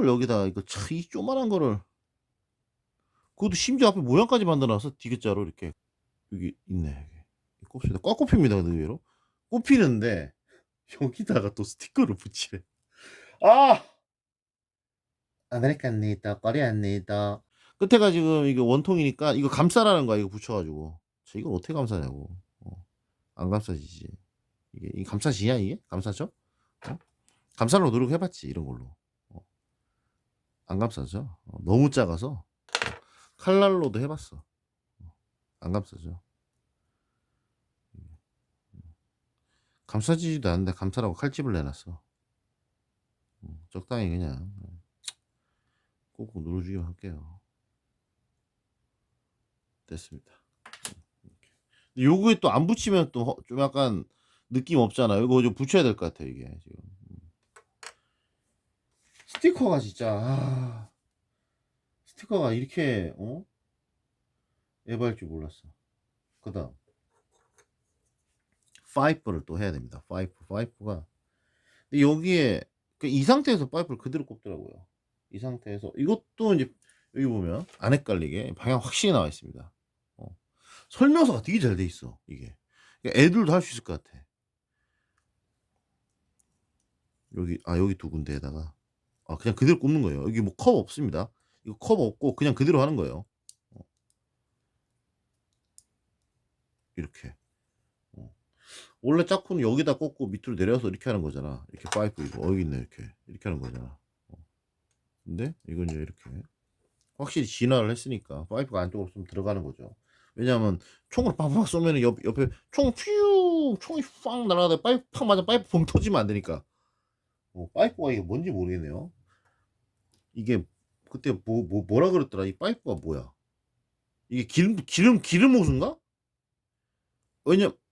여기다, 이 조만한 거를, 그것도 심지어 앞에 모양까지 만들어놔서 디귿자로 이렇게, 여기 있네, 여기. 꼽습니다. 꽉 꼽힙니다, 의외로. 꼽히는데, 여기다가 또 스티커를 붙이래. 아! 아메리칸니다, 코리안니다. 끝에가 지금 이게 원통이니까 이거 감싸라는 거야, 이거 붙여가지고. 이걸 어떻게 감싸냐고. 안 감싸지지. 이게 감싸지냐, 이게? 감싸죠? 감싸려고 노력해봤지, 이런 걸로. 안 감싸죠. 너무 작아서. 칼날로도 해봤어. 안 감싸죠. 감싸지지도 않는데 감싸라고 칼집을 내놨어. 적당히 그냥 꾹꾹 눌러주기만 할게요. 됐습니다. 요거에 또 안 붙이면 또 좀 약간 느낌 없잖아. 이거 좀 붙여야 될 것 같아, 이게 지금. 스티커가 진짜 스티커가 이렇게 에바일 줄 몰랐어. 그다음 파이프를 또 해야 됩니다. 파이프가 근데 여기에 이 상태에서 파이프를 그대로 꼽더라고요. 이 상태에서 이것도 이제 여기 보면 안 헷갈리게 방향 확실히 나와 있습니다. 설명서가 되게 잘 돼 있어, 이게. 그러니까 애들도 할 수 있을 것 같아. 여기 두 군데에다가 그냥 그대로 꼽는 거예요. 여기 뭐 컵 없습니다. 이거 컵 없고 그냥 그대로 하는 거예요. 이렇게. 원래 짝꿍은 여기다 꽂고 밑으로 내려서 이렇게 하는 거잖아. 이렇게 파이프 이거 여기 있네, 이렇게 하는 거잖아. 근데 이건 이제 이렇게 확실히 진화를 했으니까 파이프가 안쪽으로 좀 들어가는 거죠. 왜냐하면 총으로 팍팍 쏘면 옆에 총이 팍 날아가다 파이프 팍 맞아 파이프 bom 터지면 안 되니까. 파이프가 이게 뭔지 모르겠네요. 이게 그때 뭐라 그랬더라. 이 파이프가 뭐야? 이게 기름 호수인가?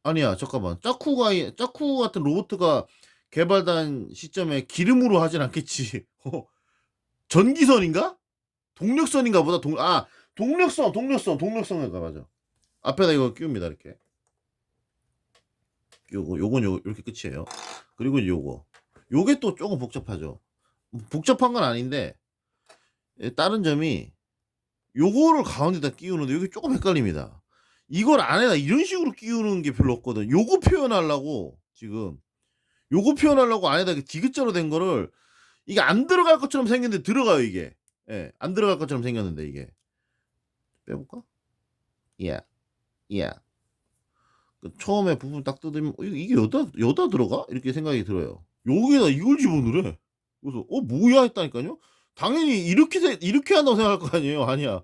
아니야, 잠깐만. 짜쿠 같은 로봇가 개발된 시점에 기름으로 하진 않겠지. 전기선인가? 동력선인가 보다. 동력선인가, 맞아. 앞에다 이거 끼웁니다, 이렇게. 요건 이렇게 끝이에요. 그리고 요게 또 조금 복잡하죠. 복잡한 건 아닌데, 다른 점이 요거를 가운데다 끼우는데 요게 조금 헷갈립니다. 이걸 안에다 이런 식으로 끼우는 게 별로 없거든. 요거 표현하려고 지금 요거 표현하려고 안에다 디귿자로 된 거를 이게 안 들어갈 것처럼 생겼는데 들어가요, 이게. 예, 안 들어갈 것처럼 생겼는데 이게. 빼볼까? 예, 예. 처음에 부분 딱 뜯으면 이게 여다 들어가? 이렇게 생각이 들어요. 여기에다 이걸 집어넣으래. 그래서 뭐야 했다니까요. 당연히 이렇게 한다고 생각할 거 아니에요. 아니야.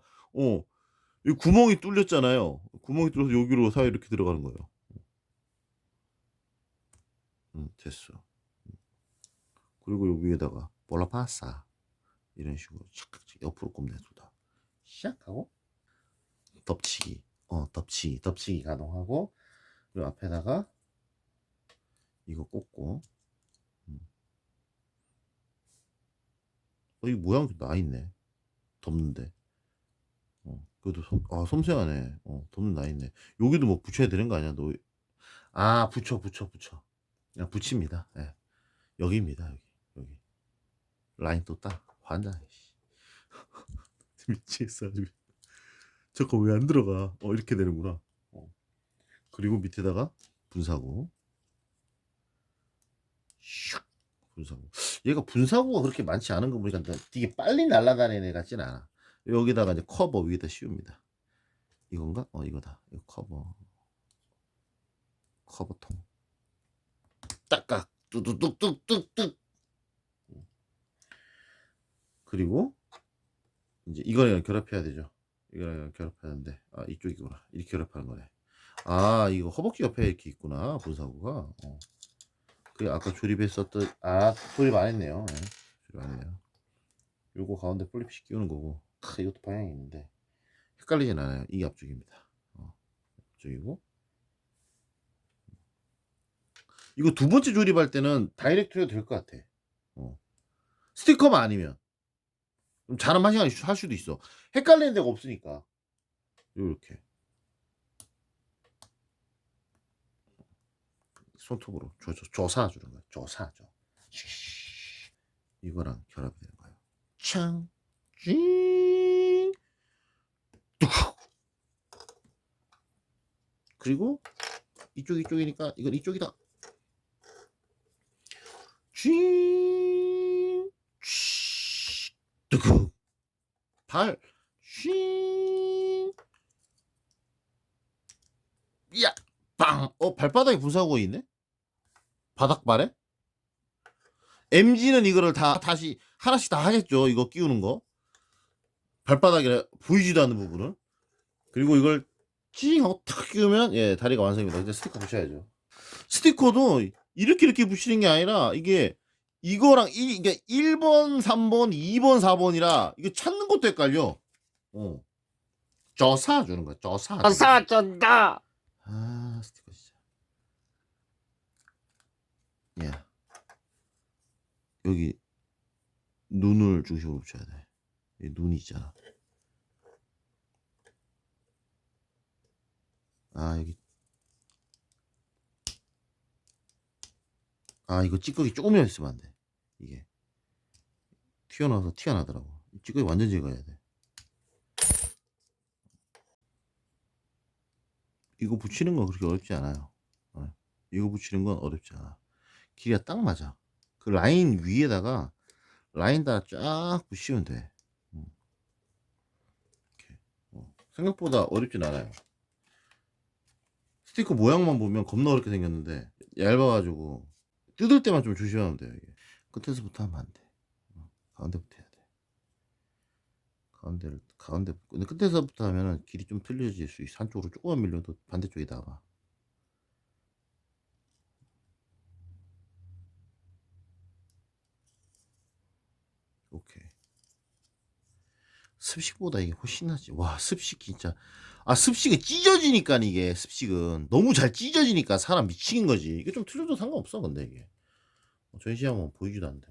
이 구멍이 뚫렸잖아요. 구멍이 뚫려서 여기로 사이 이렇게 들어가는 거예요. 됐어. 그리고 여기에다가 볼라파사 이런 식으로 착착 옆으로 꼽내두다. 시작하고 덮치기 가동하고 그리고 앞에다가 이거 꽂고 이 모양 나 있네. 덮는데. 그래도 섬세하네. 덮는 나 있네. 여기도 뭐 붙여야 되는 거 아니야? 붙여. 그냥 붙입니다. 예. 여기입니다. 여기. 라인 또 딱. 환장. 미치겠어. 저거 왜 안 들어가? 이렇게 되는구나. 그리고 밑에다가 분사구. 슉. 분사구. 얘가 분사구가 그렇게 많지 않은 거 보니까 되게 빨리 날아다니는 애 같진 않아. 여기다가 이제 커버 위에다 씌웁니다. 이건가? 이거다. 이거 커버통. 딱딱. 뚝뚝뚝뚝뚝. 그리고 이제 이거랑 결합해야 되죠. 이거랑 결합하는데 이쪽이구나. 이렇게 결합하는 거네. 이거 허벅지 옆에 이렇게 있구나. 분사구가. 그 아까 조립했었던 조립 안 했네요. 예. 조립 안 해요. 요거 가운데 플립식 끼우는 거고. 이것도 방향이 있는데 헷갈리진 않아요. 이게 앞쪽입니다. 앞쪽이고 이거 두 번째 조립할 때는 다이렉트 해도 될 것 같아. 스티커만 아니면 좀 잘하면 1시간 할 수도 있어. 헷갈리는 데가 없으니까. 요렇게 손톱으로 조사주는 거야. 조사죠. 이거랑 결합이 되는 거예요. 창, 찡, 뚝. 그리고 이쪽이니까 이건 이쪽이다. 찡, 뚝. 발, 찡, 야, 빵. 발바닥에 분사하고 있네. 바닥발에? MG는 이거를 다시 하나씩 다 하겠죠. 이거 끼우는 거. 발바닥에 보이지도 않는 부분을. 그리고 이걸 찡 하고 탁 끼우면 예, 다리가 완성입니다. 이제 스티커 붙여야죠. 스티커도 이렇게 붙이는 게 아니라 이게 이거랑 이게 1번, 3번, 2번, 4번이라 이거 찾는 것도 헷갈려. 쪄사 주는 거야. 쪄사 준다. 스티커 진짜. 야. 여기 눈을 중심으로 붙여야 돼. 여기 눈이 있잖아. 여기. 이거 찌꺼기 조금이라도 있으면 안 돼. 이게 튀어나와서 티가 나더라고. 찌꺼기 완전 제거해야 돼. 이거 붙이는 건 그렇게 어렵지 않아요. 이거 붙이는 건 어렵지 않아. 길이가 딱 맞아. 그 라인 위에다가 라인 다 쫙 붙이면 돼. 이렇게. 생각보다 어렵진 않아요. 스티커 모양만 보면 겁나 어렵게 생겼는데 얇아가지고 뜯을 때만 좀 조심하면 돼요. 이게 끝에서부터 하면 안 돼. 가운데부터 해야 돼. 가운데 근데 끝에서부터 하면은 길이 좀 틀려질 수 있어. 한쪽으로 조금만 밀려도 반대쪽에다가. 오케이. 습식보다 이게 훨씬 낫지. 와, 습식 진짜. 습식이 찢어지니까 이게 습식은 너무 잘 찢어지니까 사람 미치는 거지. 이게 좀 틀려도 상관없어. 근데 이게 전시하면 보이지도 않는데.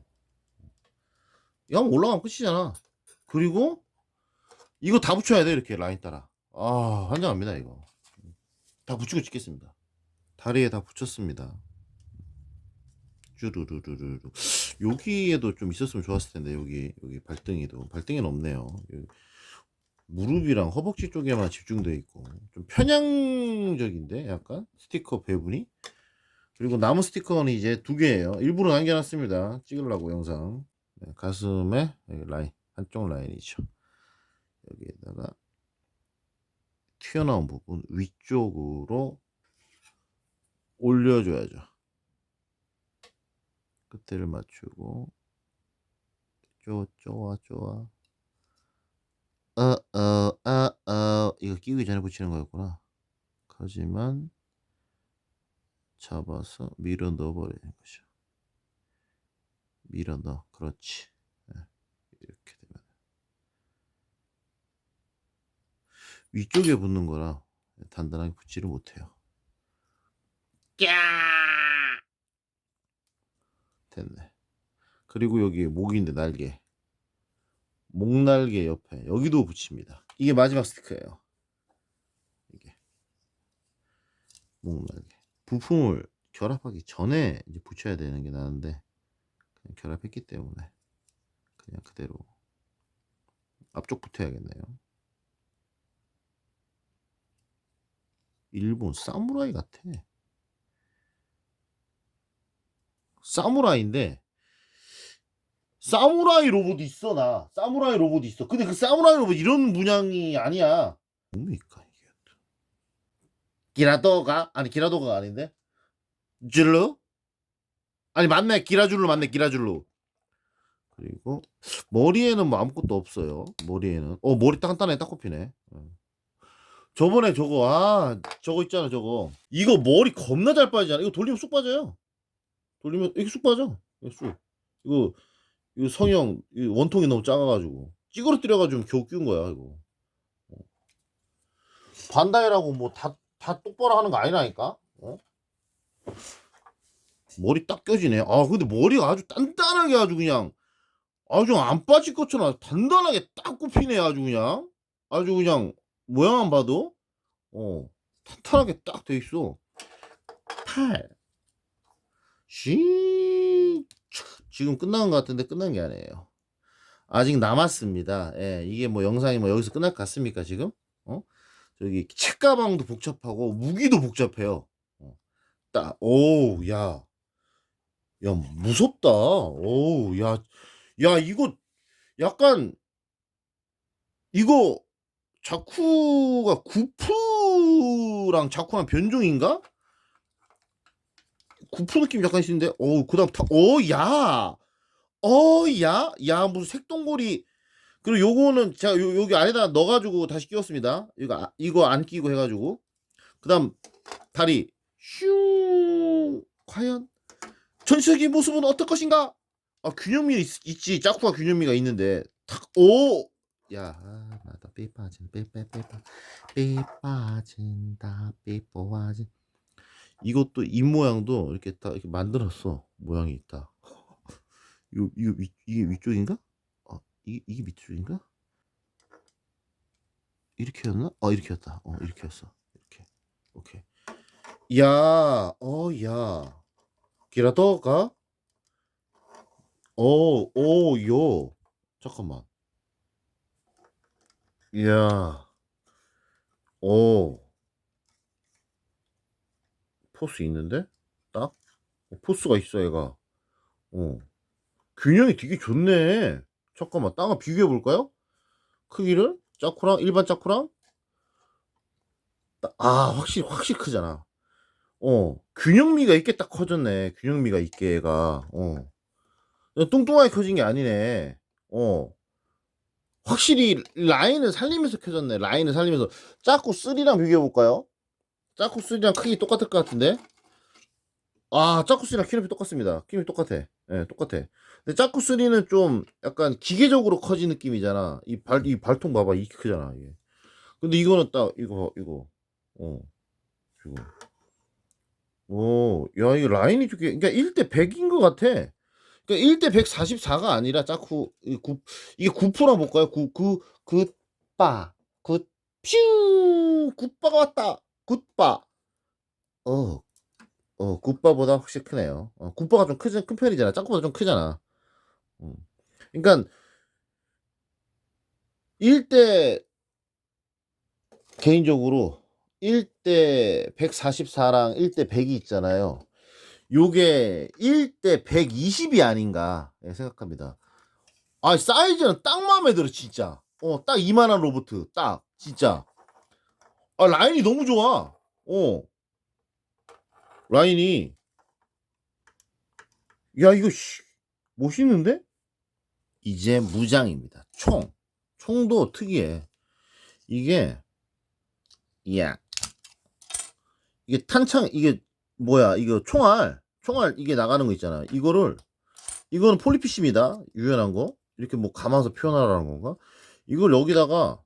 이거 한번 올라가면 끝이잖아. 그리고 이거 다 붙여야 돼. 이렇게 라인 따라. 환장합니다 이거. 다 붙이고 찍겠습니다. 다리에 다 붙였습니다. 쭈루루루루. 여기에도 좀 있었으면 좋았을 텐데 여기 발등에는 없네요. 여기 무릎이랑 허벅지 쪽에만 집중되어 있고 좀 편향적인데 약간 스티커 배분이. 그리고 남은 스티커는 이제 2개예요. 일부러 남겨놨습니다. 찍으려고 영상. 가슴에 라인 한쪽 라인이죠. 여기에다가 튀어나온 부분 위쪽으로 올려줘야죠. 끝에를 맞추고 좋아. 이거 끼우기 전에 붙이는 거였구나. 하지만 잡아서 밀어 넣어버리는 거죠. 밀어 넣어. 그렇지. 이렇게 되면 위쪽에 붙는 거라 단단하게 붙지를 못해요. 됐네. 그리고 여기 목인데 날개. 목날개 옆에 여기도 붙입니다. 이게 마지막 스티커예요. 이게 목날개. 부품을 결합하기 전에 이제 붙여야 되는 게 나은데 그냥 결합했기 때문에 그냥 그대로 앞쪽 붙여야겠네요. 일본 사무라이 같아. 사무라이인데 사무라이 로봇 있어. 나 사무라이 로봇 있어. 근데 그 사무라이 로봇 이런 문양이 아니야. 뭡니까 이게? 기라도가 아닌데 줄루? 아니 맞네. 기라줄루 맞네. 기라줄루. 그리고 머리에는 뭐 아무것도 없어요. 머리에는 머리 단단해. 딱 꼽히네. 저번에 저거 있잖아. 저거 이거 머리 겁나 잘 빠지잖아. 이거 돌리면 쑥 빠져요. 돌리면 이게 쑥 빠져. 이게 쑥. 이거 이거 성형 이 원통이 너무 작아 가지고 찌그러뜨려 가지고 겨우 끼운 거야 이거. 어. 반다이라고 뭐 다 똑바로 하는 거 아니라니까. 어? 머리 딱 껴지네. 아 근데 머리가 아주 단단하게 아주 그냥 아주 안 빠질 것처럼 단단하게 딱 꼽히네 아주 그냥. 아주 그냥 모양만 봐도 탄탄하게 딱 돼 있어. 팔. 시 지금 끝난 것 같은데 끝난 게 아니에요. 아직 남았습니다. 예, 이게 뭐 영상이 뭐 여기서 끝날 것 같습니까 지금? 어? 저기 책가방도 복잡하고 무기도 복잡해요. 딱, 오, 야 무섭다. 오, 야 이거 약간 이거 자쿠가 구프랑 자쿠랑 변종인가? 구프 느낌 약간 있는데, 그다음 무슨 색동고리. 그리고 요거는 제가 여기 안에다 넣어가지고 다시 끼웠습니다. 이거 안 끼고 해가지고. 그다음 다리 슝. 과연 전시적인 모습은 어떨 것인가? 아 균형미 있지. 짜쿠가 균형미가 있는데 나도 삐 빠진 삐 빠진다 삐 뽑아진. 이것도 입 모양도 이렇게 딱 이렇게 만들었어. 모양이 있다. 이게 위쪽인가? 이게 밑쪽인가? 이렇게였나? 이렇게였다. 이렇게였어. 이렇게. 오케이. 야. 기라도가? 요. 잠깐만. 야. 포스 있는데? 딱? 포스가 있어, 얘가. 균형이 되게 좋네. 잠깐만, 땅을 비교해 볼까요? 크기를? 짜쿠랑, 일반 짜쿠랑? 확실히 크잖아. 균형미가 있게 딱 커졌네. 균형미가 있게 얘가. 뚱뚱하게 커진 게 아니네. 확실히 라인을 살리면서 켜졌네. 라인을 살리면서. 짜쿠 3랑 비교해 볼까요? 짜쿠 3랑 크기 똑같을 것 같은데? 짜쿠 3랑 키높이 똑같습니다. 키높이 똑같아. 예, 똑같아. 근데 짜쿠 3는 좀 약간 기계적으로 커진 느낌이잖아. 이 발통 봐봐. 이렇게 크잖아, 이게. 근데 이거는 딱, 이거. 어, 이거. 이거 라인이 좋게, 그러니까 1대 100인 것 같아. 그러니까 1대 144가 아니라 짜쿠, 이게 9%라 볼까요? 굿바, 굿빠가 왔다. 굿바. 어, 굿바보다 확실히 크네요. 굿바가 좀 큰 편이잖아. 짜쿠보다 좀 크잖아. 그러니까 1대 개인적으로 1대 144랑 1대 100이 있잖아요. 요게 1대 120이 아닌가 생각합니다. 사이즈는 딱 마음에 들어 진짜. 딱 이만한 로봇 딱 진짜. 라인이 너무 좋아. 라인이 이거 멋있는데? 이제 무장입니다. 총도 특이해. 이게 야 이게 탄창 이게 뭐야 이거 총알 이게 나가는 거 있잖아. 이거는 폴리피심이다. 유연한 거. 이렇게 뭐 감아서 표현하라는 건가? 이걸 여기다가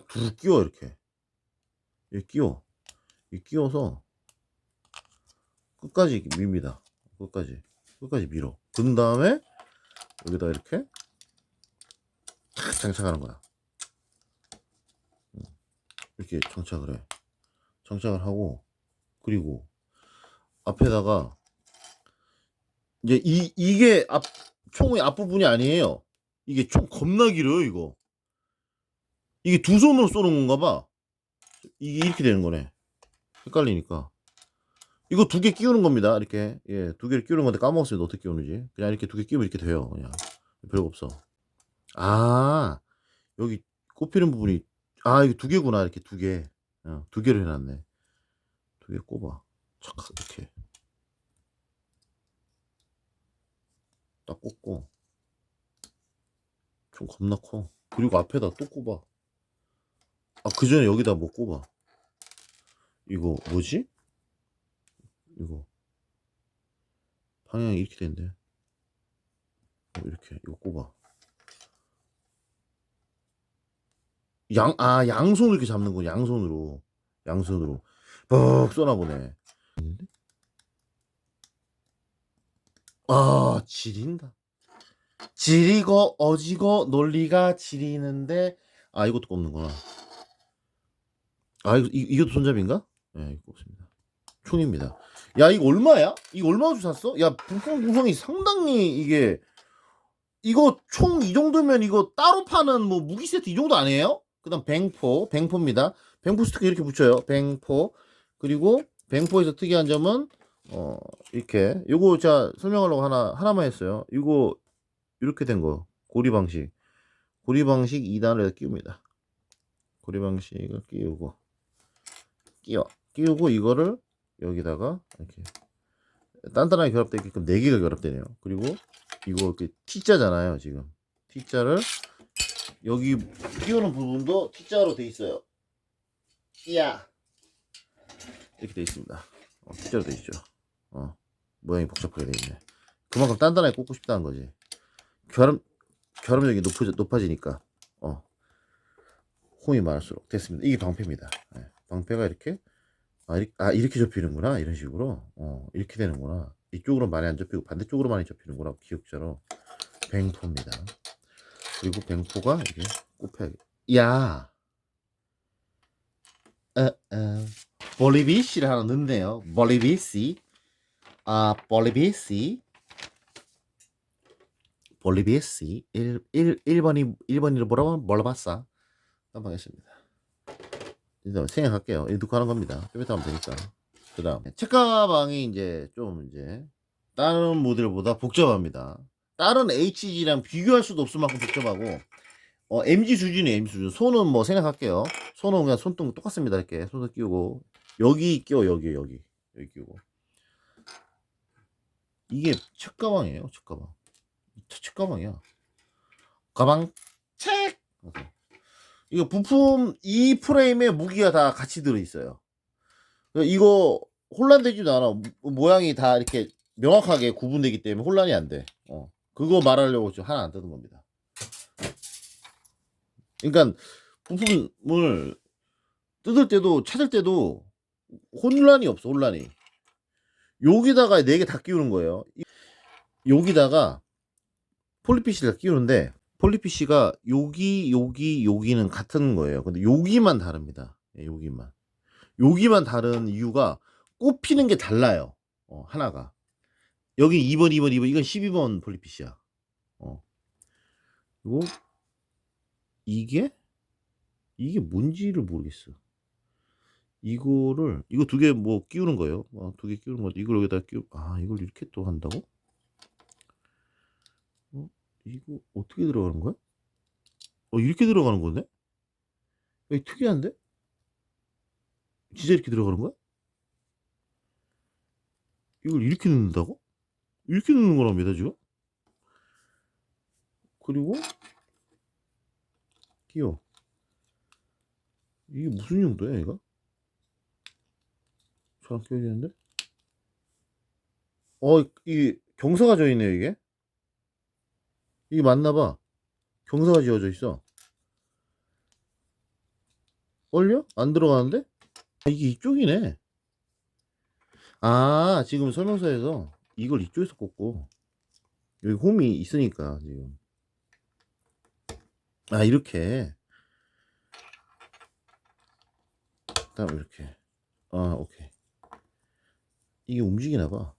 둘 끼워 이렇게. 끼워서 끝까지 밉니다. 끝까지 밀어. 그런 다음에 여기다 이렇게 탁 장착하는 거야. 이렇게 장착을 해. 장착을 하고 그리고 앞에다가 이제 이게 총의 앞부분이 아니에요. 이게 총 겁나 길어요 이거. 이게 두 손으로 쏘는 건가 봐. 이게 이렇게 되는 거네. 헷갈리니까. 이거 두 개 끼우는 겁니다. 이렇게. 예, 두 개를 끼우는 건데 까먹었어요. 어떻게 끼우는지. 그냥 이렇게 두 개 끼우면 이렇게 돼요. 그냥. 별거 없어. 여기 꼽히는 부분이, 이게 두 개구나. 이렇게 두 개. 두 개를 해놨네. 두 개 꼽아. 착, 이렇게. 딱 꽂고. 좀 겁나 커. 그리고 앞에다 또 꼽아. 그 전에 여기다 뭐 꼽아. 이거 뭐지? 이거 방향이 이렇게 되는데. 이렇게 이거 꼽아. 양손으로 이렇게 잡는군. 양손으로. 양손으로. 뻑 쏘나 보네. 아, 지린다. 지리고 어지고 논리가 지리는데 이것도 꼽는구나. 이것도 손잡이인가? 네, 이거 꼽습니다. 총입니다. 야, 이거 얼마야? 이거 얼마 주고 샀어? 야, 부품 구성이 상당히 이게 이거 총 이 정도면 이거 따로 파는 뭐 무기 세트 이 정도 아니에요? 그다음 뱅포입니다. 뱅포 스티커 이렇게 붙여요. 뱅포. 그리고 뱅포에서 특이한 점은 이렇게 요거 제가 설명하려고 하나만 했어요. 이거 이렇게 된 거. 고리 방식 2단을 끼웁니다. 고리 방식을 끼우고 이거를 여기다가 이렇게 단단하게 결합되게끔 4개가 결합되네요. 그리고 이거 이렇게 T자잖아요. 지금 T자를 여기 끼우는 부분도 T자로 돼 있어요. 이야 이렇게 돼 있습니다. T자로 돼 있죠. 모양이 복잡하게 돼 있네. 그만큼 단단하게 꽂고 싶다는 거지. 결합력이 높아지니까 홈이 많을수록 됐습니다. 이게 방패입니다. 네. 방패가 이렇게 이렇게 접히는구나. 이런 식으로 이렇게 되는구나. 이쪽으로 많이 안 접히고 반대쪽으로 많이 접히는구나. 기억자로 뱅포입니다. 그리고 뱅포가 이게 꼽혀야겠. 야, 볼리비시를 하나 넣네요. 볼리비시, 볼리비시 1번이 뭐라봤어? 한번 하겠습니다. 일단 생각할게요. 이거 넣고 하는 겁니다. 좀 이따 하면 되니까. 그 다음 책가방이 이제 다른 모델보다 복잡합니다. 다른 HG랑 비교할 수도 없을 만큼 복잡하고 MG 수준이에요. MG 수준. 손은 뭐 생각할게요. 손은 그냥 손등 똑같습니다. 이렇게 손을 끼우고 여기 끼워 여기 끼우고 이게 책가방이에요. 책가방이야. 가방 책. 이거 부품 이 프레임에 무기가 다 같이 들어있어요. 이거 혼란되지도 않아. 모양이 다 이렇게 명확하게 구분되기 때문에 혼란이 안 돼. 그거 말하려고 지금 하나 안 뜯은 겁니다. 그러니까 부품을 뜯을 때도 찾을 때도 혼란이 없어. 혼란이. 여기다가 4개 다 끼우는 거예요. 여기다가 폴리피시를 끼우는데 폴리피시가 여기는 같은 거예요. 근데 여기만 다릅니다. 여기만 다른 이유가 꼽히는 게 달라요. 하나가. 여기 2번 이건 12번 폴리피시야. 그리고 이게 뭔지를 모르겠어. 이거 2개 뭐 끼우는 거예요. 2개 끼우는 거지. 이걸 여기다 이걸 이렇게 또 한다고? 이거 어떻게 들어가는 거야? 이렇게 들어가는 거네? 특이한데? 진짜 이렇게 들어가는 거야? 이걸 이렇게 넣는다고? 이렇게 넣는 거랍니다, 지금. 그리고 끼워. 이게 무슨 용도야, 얘가? 잘 안 끼워야 되는데? 이게 경사가 져 있네요, 이게. 이게 맞나봐. 경사가 지어져 있어. 얼려? 안 들어가는데? 이게 이쪽이네. 지금 설명서에서 이걸 이쪽에서 꽂고 여기 홈이 있으니까 지금 이렇게 그다음 이렇게 오케이. 이게 움직이나봐.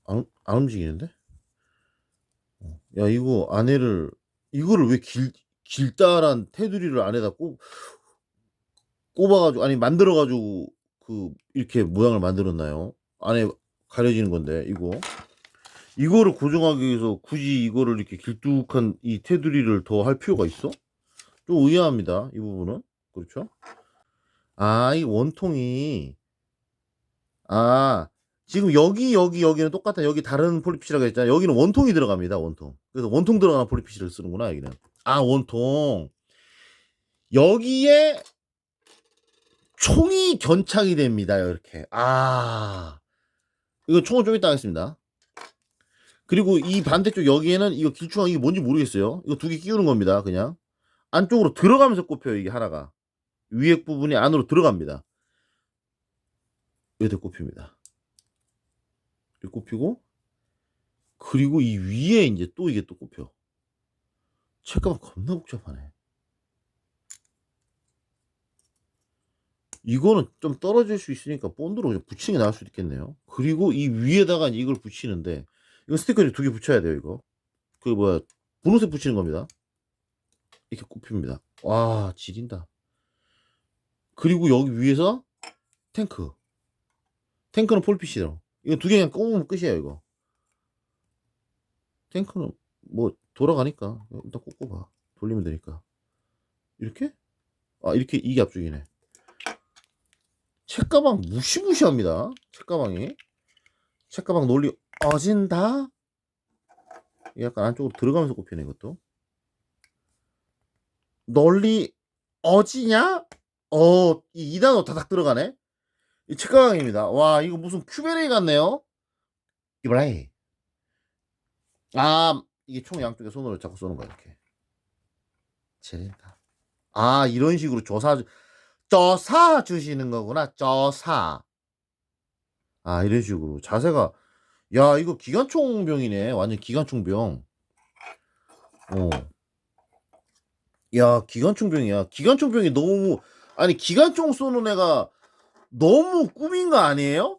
안 움직이는데? 야, 이거를 왜 길다란 테두리를 안에다 꼽아가지고 만들어가지고 이렇게 모양을 만들었나요? 안에 가려지는 건데 이거를 고정하기 위해서 굳이 이거를 이렇게 길쭉한 이 테두리를 더 할 필요가 있어? 좀 의아합니다. 이 부분은. 그렇죠? 이 원통이 지금 여기는 똑같아. 여기 다른 폴리피시라고 했잖아요. 여기는 원통이 들어갑니다. 원통. 그래서 원통 들어가는 폴리피시를 쓰는구나. 여기는. 원통. 여기에 총이 견착이 됩니다. 이렇게. 이거 총은 좀 이따 하겠습니다. 그리고 이 반대쪽 여기에는 이거 길쭉한 이게 뭔지 모르겠어요. 이거 두 개 끼우는 겁니다. 그냥 안쪽으로 들어가면서 꼽혀요. 이게 하나가 위에 부분이 안으로 들어갑니다. 이렇게 꼽힙니다. 이렇게 꼽히고 그리고 이 위에 이제 또 이게 또 꼽혀. 책가방 겁나 복잡하네. 이거는 좀 떨어질 수 있으니까 본드로 그냥 붙이는 게 나을 수도 있겠네요. 그리고 이 위에다가 이걸 붙이는데 이거 스티커를 두 개 붙여야 돼요. 이거 그 뭐야 분홍색 붙이는 겁니다. 이렇게 꼽힙니다. 와 지린다. 그리고 여기 위에서 탱크. 탱크는 폴핏이죠. 이거 두 개 그냥 꼽으면 끝이에요. 이거 탱크는 뭐 돌아가니까 일단 꽂고 봐. 돌리면 되니까. 이렇게? 아 이렇게 이게 앞쪽이네. 책가방 무시무시합니다. 책가방이. 책가방 논리 어진다. 약간 안쪽으로 들어가면서 꼽히네 이것도. 널리 어지냐? 이 2단어 다닥 들어가네. 이 책가방입니다. 와 이거 무슨 큐베레이 같네요. 이브라이. 아 이게 총 양쪽에 손으로 자꾸 쏘는 거야 이렇게. 재린다. 아 이런 식으로 쪄사 주시는 거구나. 쪄사. 아 이런 식으로 자세가 야 이거 기관총병이네. 완전 기관총병. 어. 야 기관총병이야. 기관총병이 너무 아니 기관총 쏘는 애가 너무 꿈인 거 아니에요?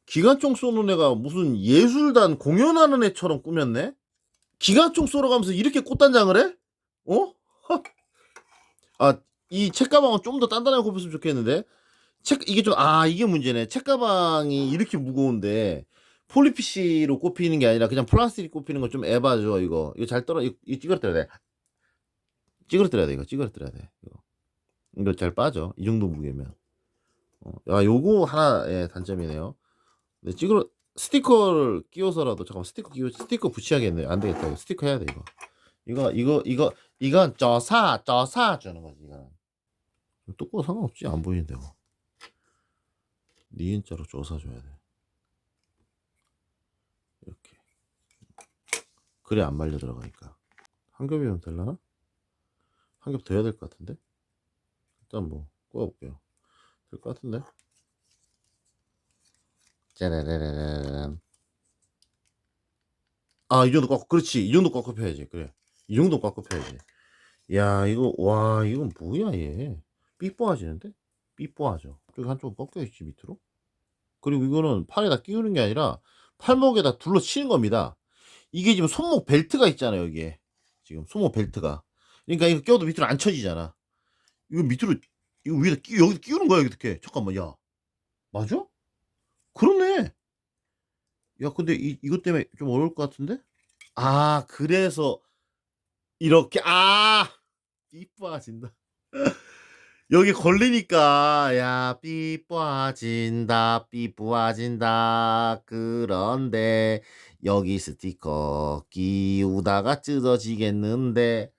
기관총 쏘는 애가 무슨 예술단 공연하는 애처럼 꾸몄네? 기관총 쏘러 가면서 이렇게 꽃단장을 해? 어? 아, 이 책가방은 좀 더 단단하게 꼽혔으면 좋겠는데? 이게 좀, 이게 문제네. 책가방이 이렇게 무거운데, 폴리피시로 꼽히는 게 아니라 그냥 플라스틱 꼽히는 건 좀 에바죠, 이거. 이거 잘 이거 찌그러뜨려야 돼. 찌그러뜨려야 돼, 이거. 찌그러뜨려야 돼. 이거 잘 빠져. 이 정도 무게면. 야, 요거 하나의 단점이네요. 네, 스티커를 끼워서라도 잠깐만 스티커 붙여야겠네. 안 되겠다. 이거 스티커 해야 돼 이거. 이건 쪄사 주는 거지 이거는. 뚜꺼 상관없지 안 보이는데 뭐. 니은자로 쪄사 줘야 돼. 이렇게. 그래 안 말려 들어가니까. 한 겹이면 될라나? 한 겹 더 해야 될 것 같은데. 일단 뭐 꽂아볼게요. 될 것 같은데. 짜라라라란. 이 정도 꽉, 그렇지. 이 정도 꽉 펴야지. 그래. 이 정도 꽉 펴야지. 야, 와, 이건 뭐야, 얘. 삐뽀아지는데? 삐뽀하죠. 저기 한쪽 꺾여있지, 밑으로. 그리고 이거는 팔에다 끼우는 게 아니라 팔목에다 둘러 치는 겁니다. 이게 지금 손목 벨트가 있잖아요, 여기에. 지금 손목 벨트가. 그러니까 이거 껴도 밑으로 안 쳐지잖아. 이거 밑으로, 이거 위에다 여기 끼우는 거야, 이렇게. 잠깐만, 야. 맞아? 그러네. 야, 근데 이것 때문에 좀 어려울 것 같은데? 그래서 이렇게 삐빠진다. 여기 걸리니까 야 삐빠진다 그런데 여기 스티커 끼우다가 찢어지겠는데.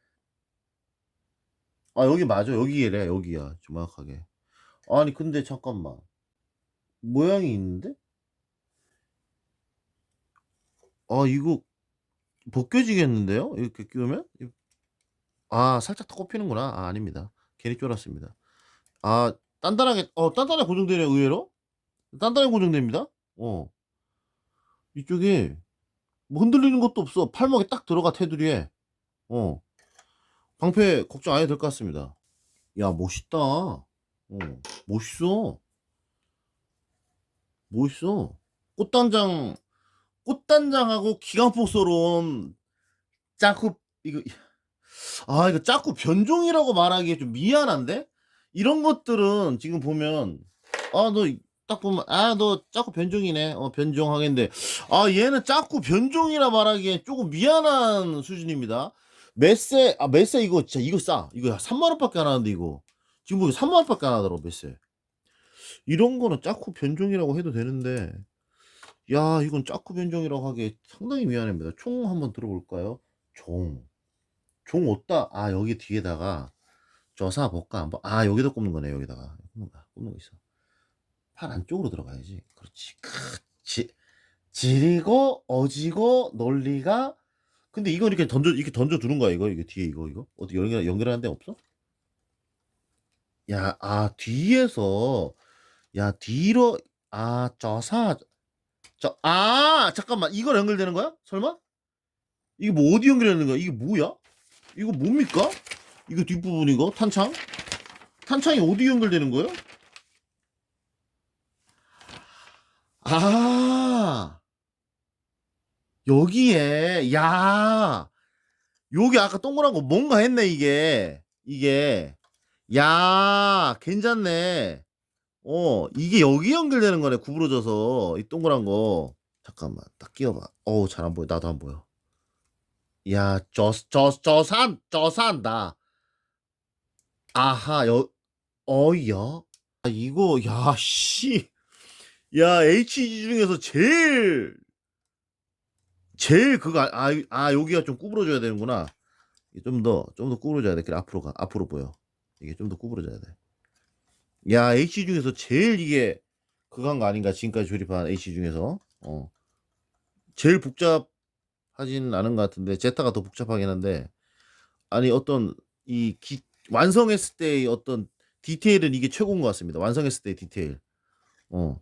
여기 맞아. 여기래. 여기야 정확하게. 아니 근데 잠깐만 모양이 있는데 이거 벗겨지겠는데요 이렇게 끼우면. 살짝 더 꼽히는구나. 아닙니다. 괜히 쫄았습니다. 단단하게 단단하게 고정되네. 의외로 단단하게 고정됩니다. 이쪽에 뭐 흔들리는 것도 없어. 팔목에 딱 들어가. 테두리에. 어 방패 걱정 안 해도 될 것 같습니다. 야 멋있다. 멋있어. 멋있어. 꽃단장 꽃단장하고 기관포스러운 짜쿠. 이거 짜쿠 변종이라고 말하기에 좀 미안한데 이런 것들은 지금 보면 너 딱 보면 너 짜꾸 변종이네. 변종하겠는데 얘는 짜꾸 변종이라 말하기엔 조금 미안한 수준입니다. 메세 이거 진짜 이거 싸. 이거 3만 원밖에 안 하는데 이거 지금 보기 3만 원밖에 안 하더라고 메세. 이런 거는 짜꾸 변종이라고 해도 되는데 야 이건 짜꾸 변종이라고 하기에 상당히 미안합니다. 총 한번 들어볼까요? 종 어디다 여기 뒤에다가 저사 볼까 한번. 여기다 꼽는 거네. 여기다가 꼽는 거 있어. 팔 안쪽으로 들어가야지. 그렇지. 그렇지. 지리고 어지고 널리가. 근데 이거 이렇게 던져 두는 거야, 이거 뒤에 이거 어디 연결하는 데 없어? 야, 뒤에서. 야, 뒤로. 저사. 잠깐만, 이거 연결되는 거야? 설마? 이게 뭐 어디 연결되는 거야? 이게 뭐야? 이거 뭡니까? 이거 뒷부분 이거 탄창? 탄창이 어디 연결되는 거예요? 아, 여기에. 야, 여기 아까 동그란 거 뭔가 했네, 이게. 야, 괜찮네. 이게 여기 연결되는 거네, 구부러져서. 이 동그란 거. 잠깐만, 딱 끼워봐. 어우, 잘 안 보여. 나도 안 보여. 야, 저산다. 아하, 어이야? 이거, 야, 씨. 야, HG 중에서 제일 그거, 여기가 좀 구부러져야 되는구나. 좀 더 구부러져야 돼. 그래, 앞으로 보여. 이게 좀 더 구부러져야 돼. 야, H 중에서 제일 이게 그거 한 거 아닌가? 지금까지 조립한 H 중에서. 제일 복잡하지는 않은 것 같은데, 제타가 더 복잡하긴 한데, 아니, 어떤, 완성했을 때의 어떤 디테일은 이게 최고인 것 같습니다. 완성했을 때의 디테일. 어.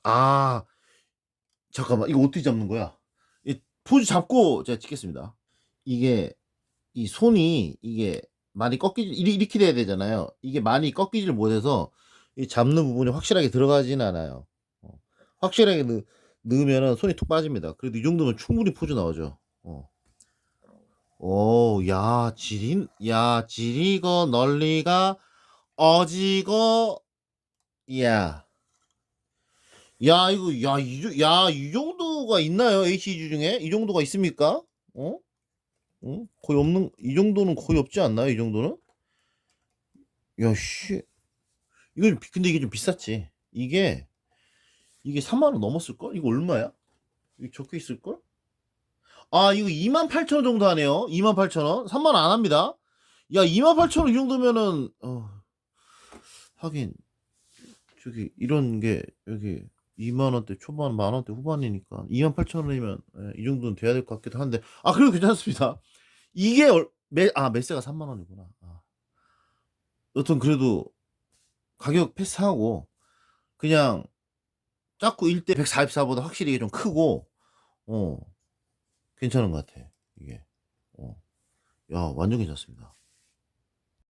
아, 잠깐만. 이거 어떻게 잡는 거야? 이 포즈 잡고 제가 찍겠습니다. 이게, 이 손이, 이게 많이 이렇게 돼야 되잖아요. 이게 많이 꺾이질 못해서, 이 잡는 부분이 확실하게 들어가지는 않아요. 확실하게 넣으면은 손이 툭 빠집니다. 그래도 이 정도면 충분히 포즈 나오죠. 야, 지리고 널리가 어지고. 야. 이 정도가 있나요? HG 중에? 이 정도가 있습니까? 어? 거의 없는, 이 정도는 거의 없지 않나요? 이 정도는? 야, 씨. 근데 이게 좀 비쌌지. 이게 3만 원 넘었을걸? 이거 얼마야? 이거 적혀 있을걸? 이거 28,000원 정도 하네요. 28,000원. 3만 원 안 합니다. 야, 28,000원 이 정도면은, 하긴, 이런 게, 여기, 2만 원대 초반, 만 원대 후반이니까, 28,000원이면, 이 정도는 돼야 될 것 같기도 한데, 그래도 괜찮습니다. 이게, 매세가 3만 원이구나. 여튼, 그래도, 가격 패스하고, 그냥, 작고 1대 144보다 확실히 이게 좀 크고, 괜찮은 것 같아, 이게. 야, 완전 괜찮습니다.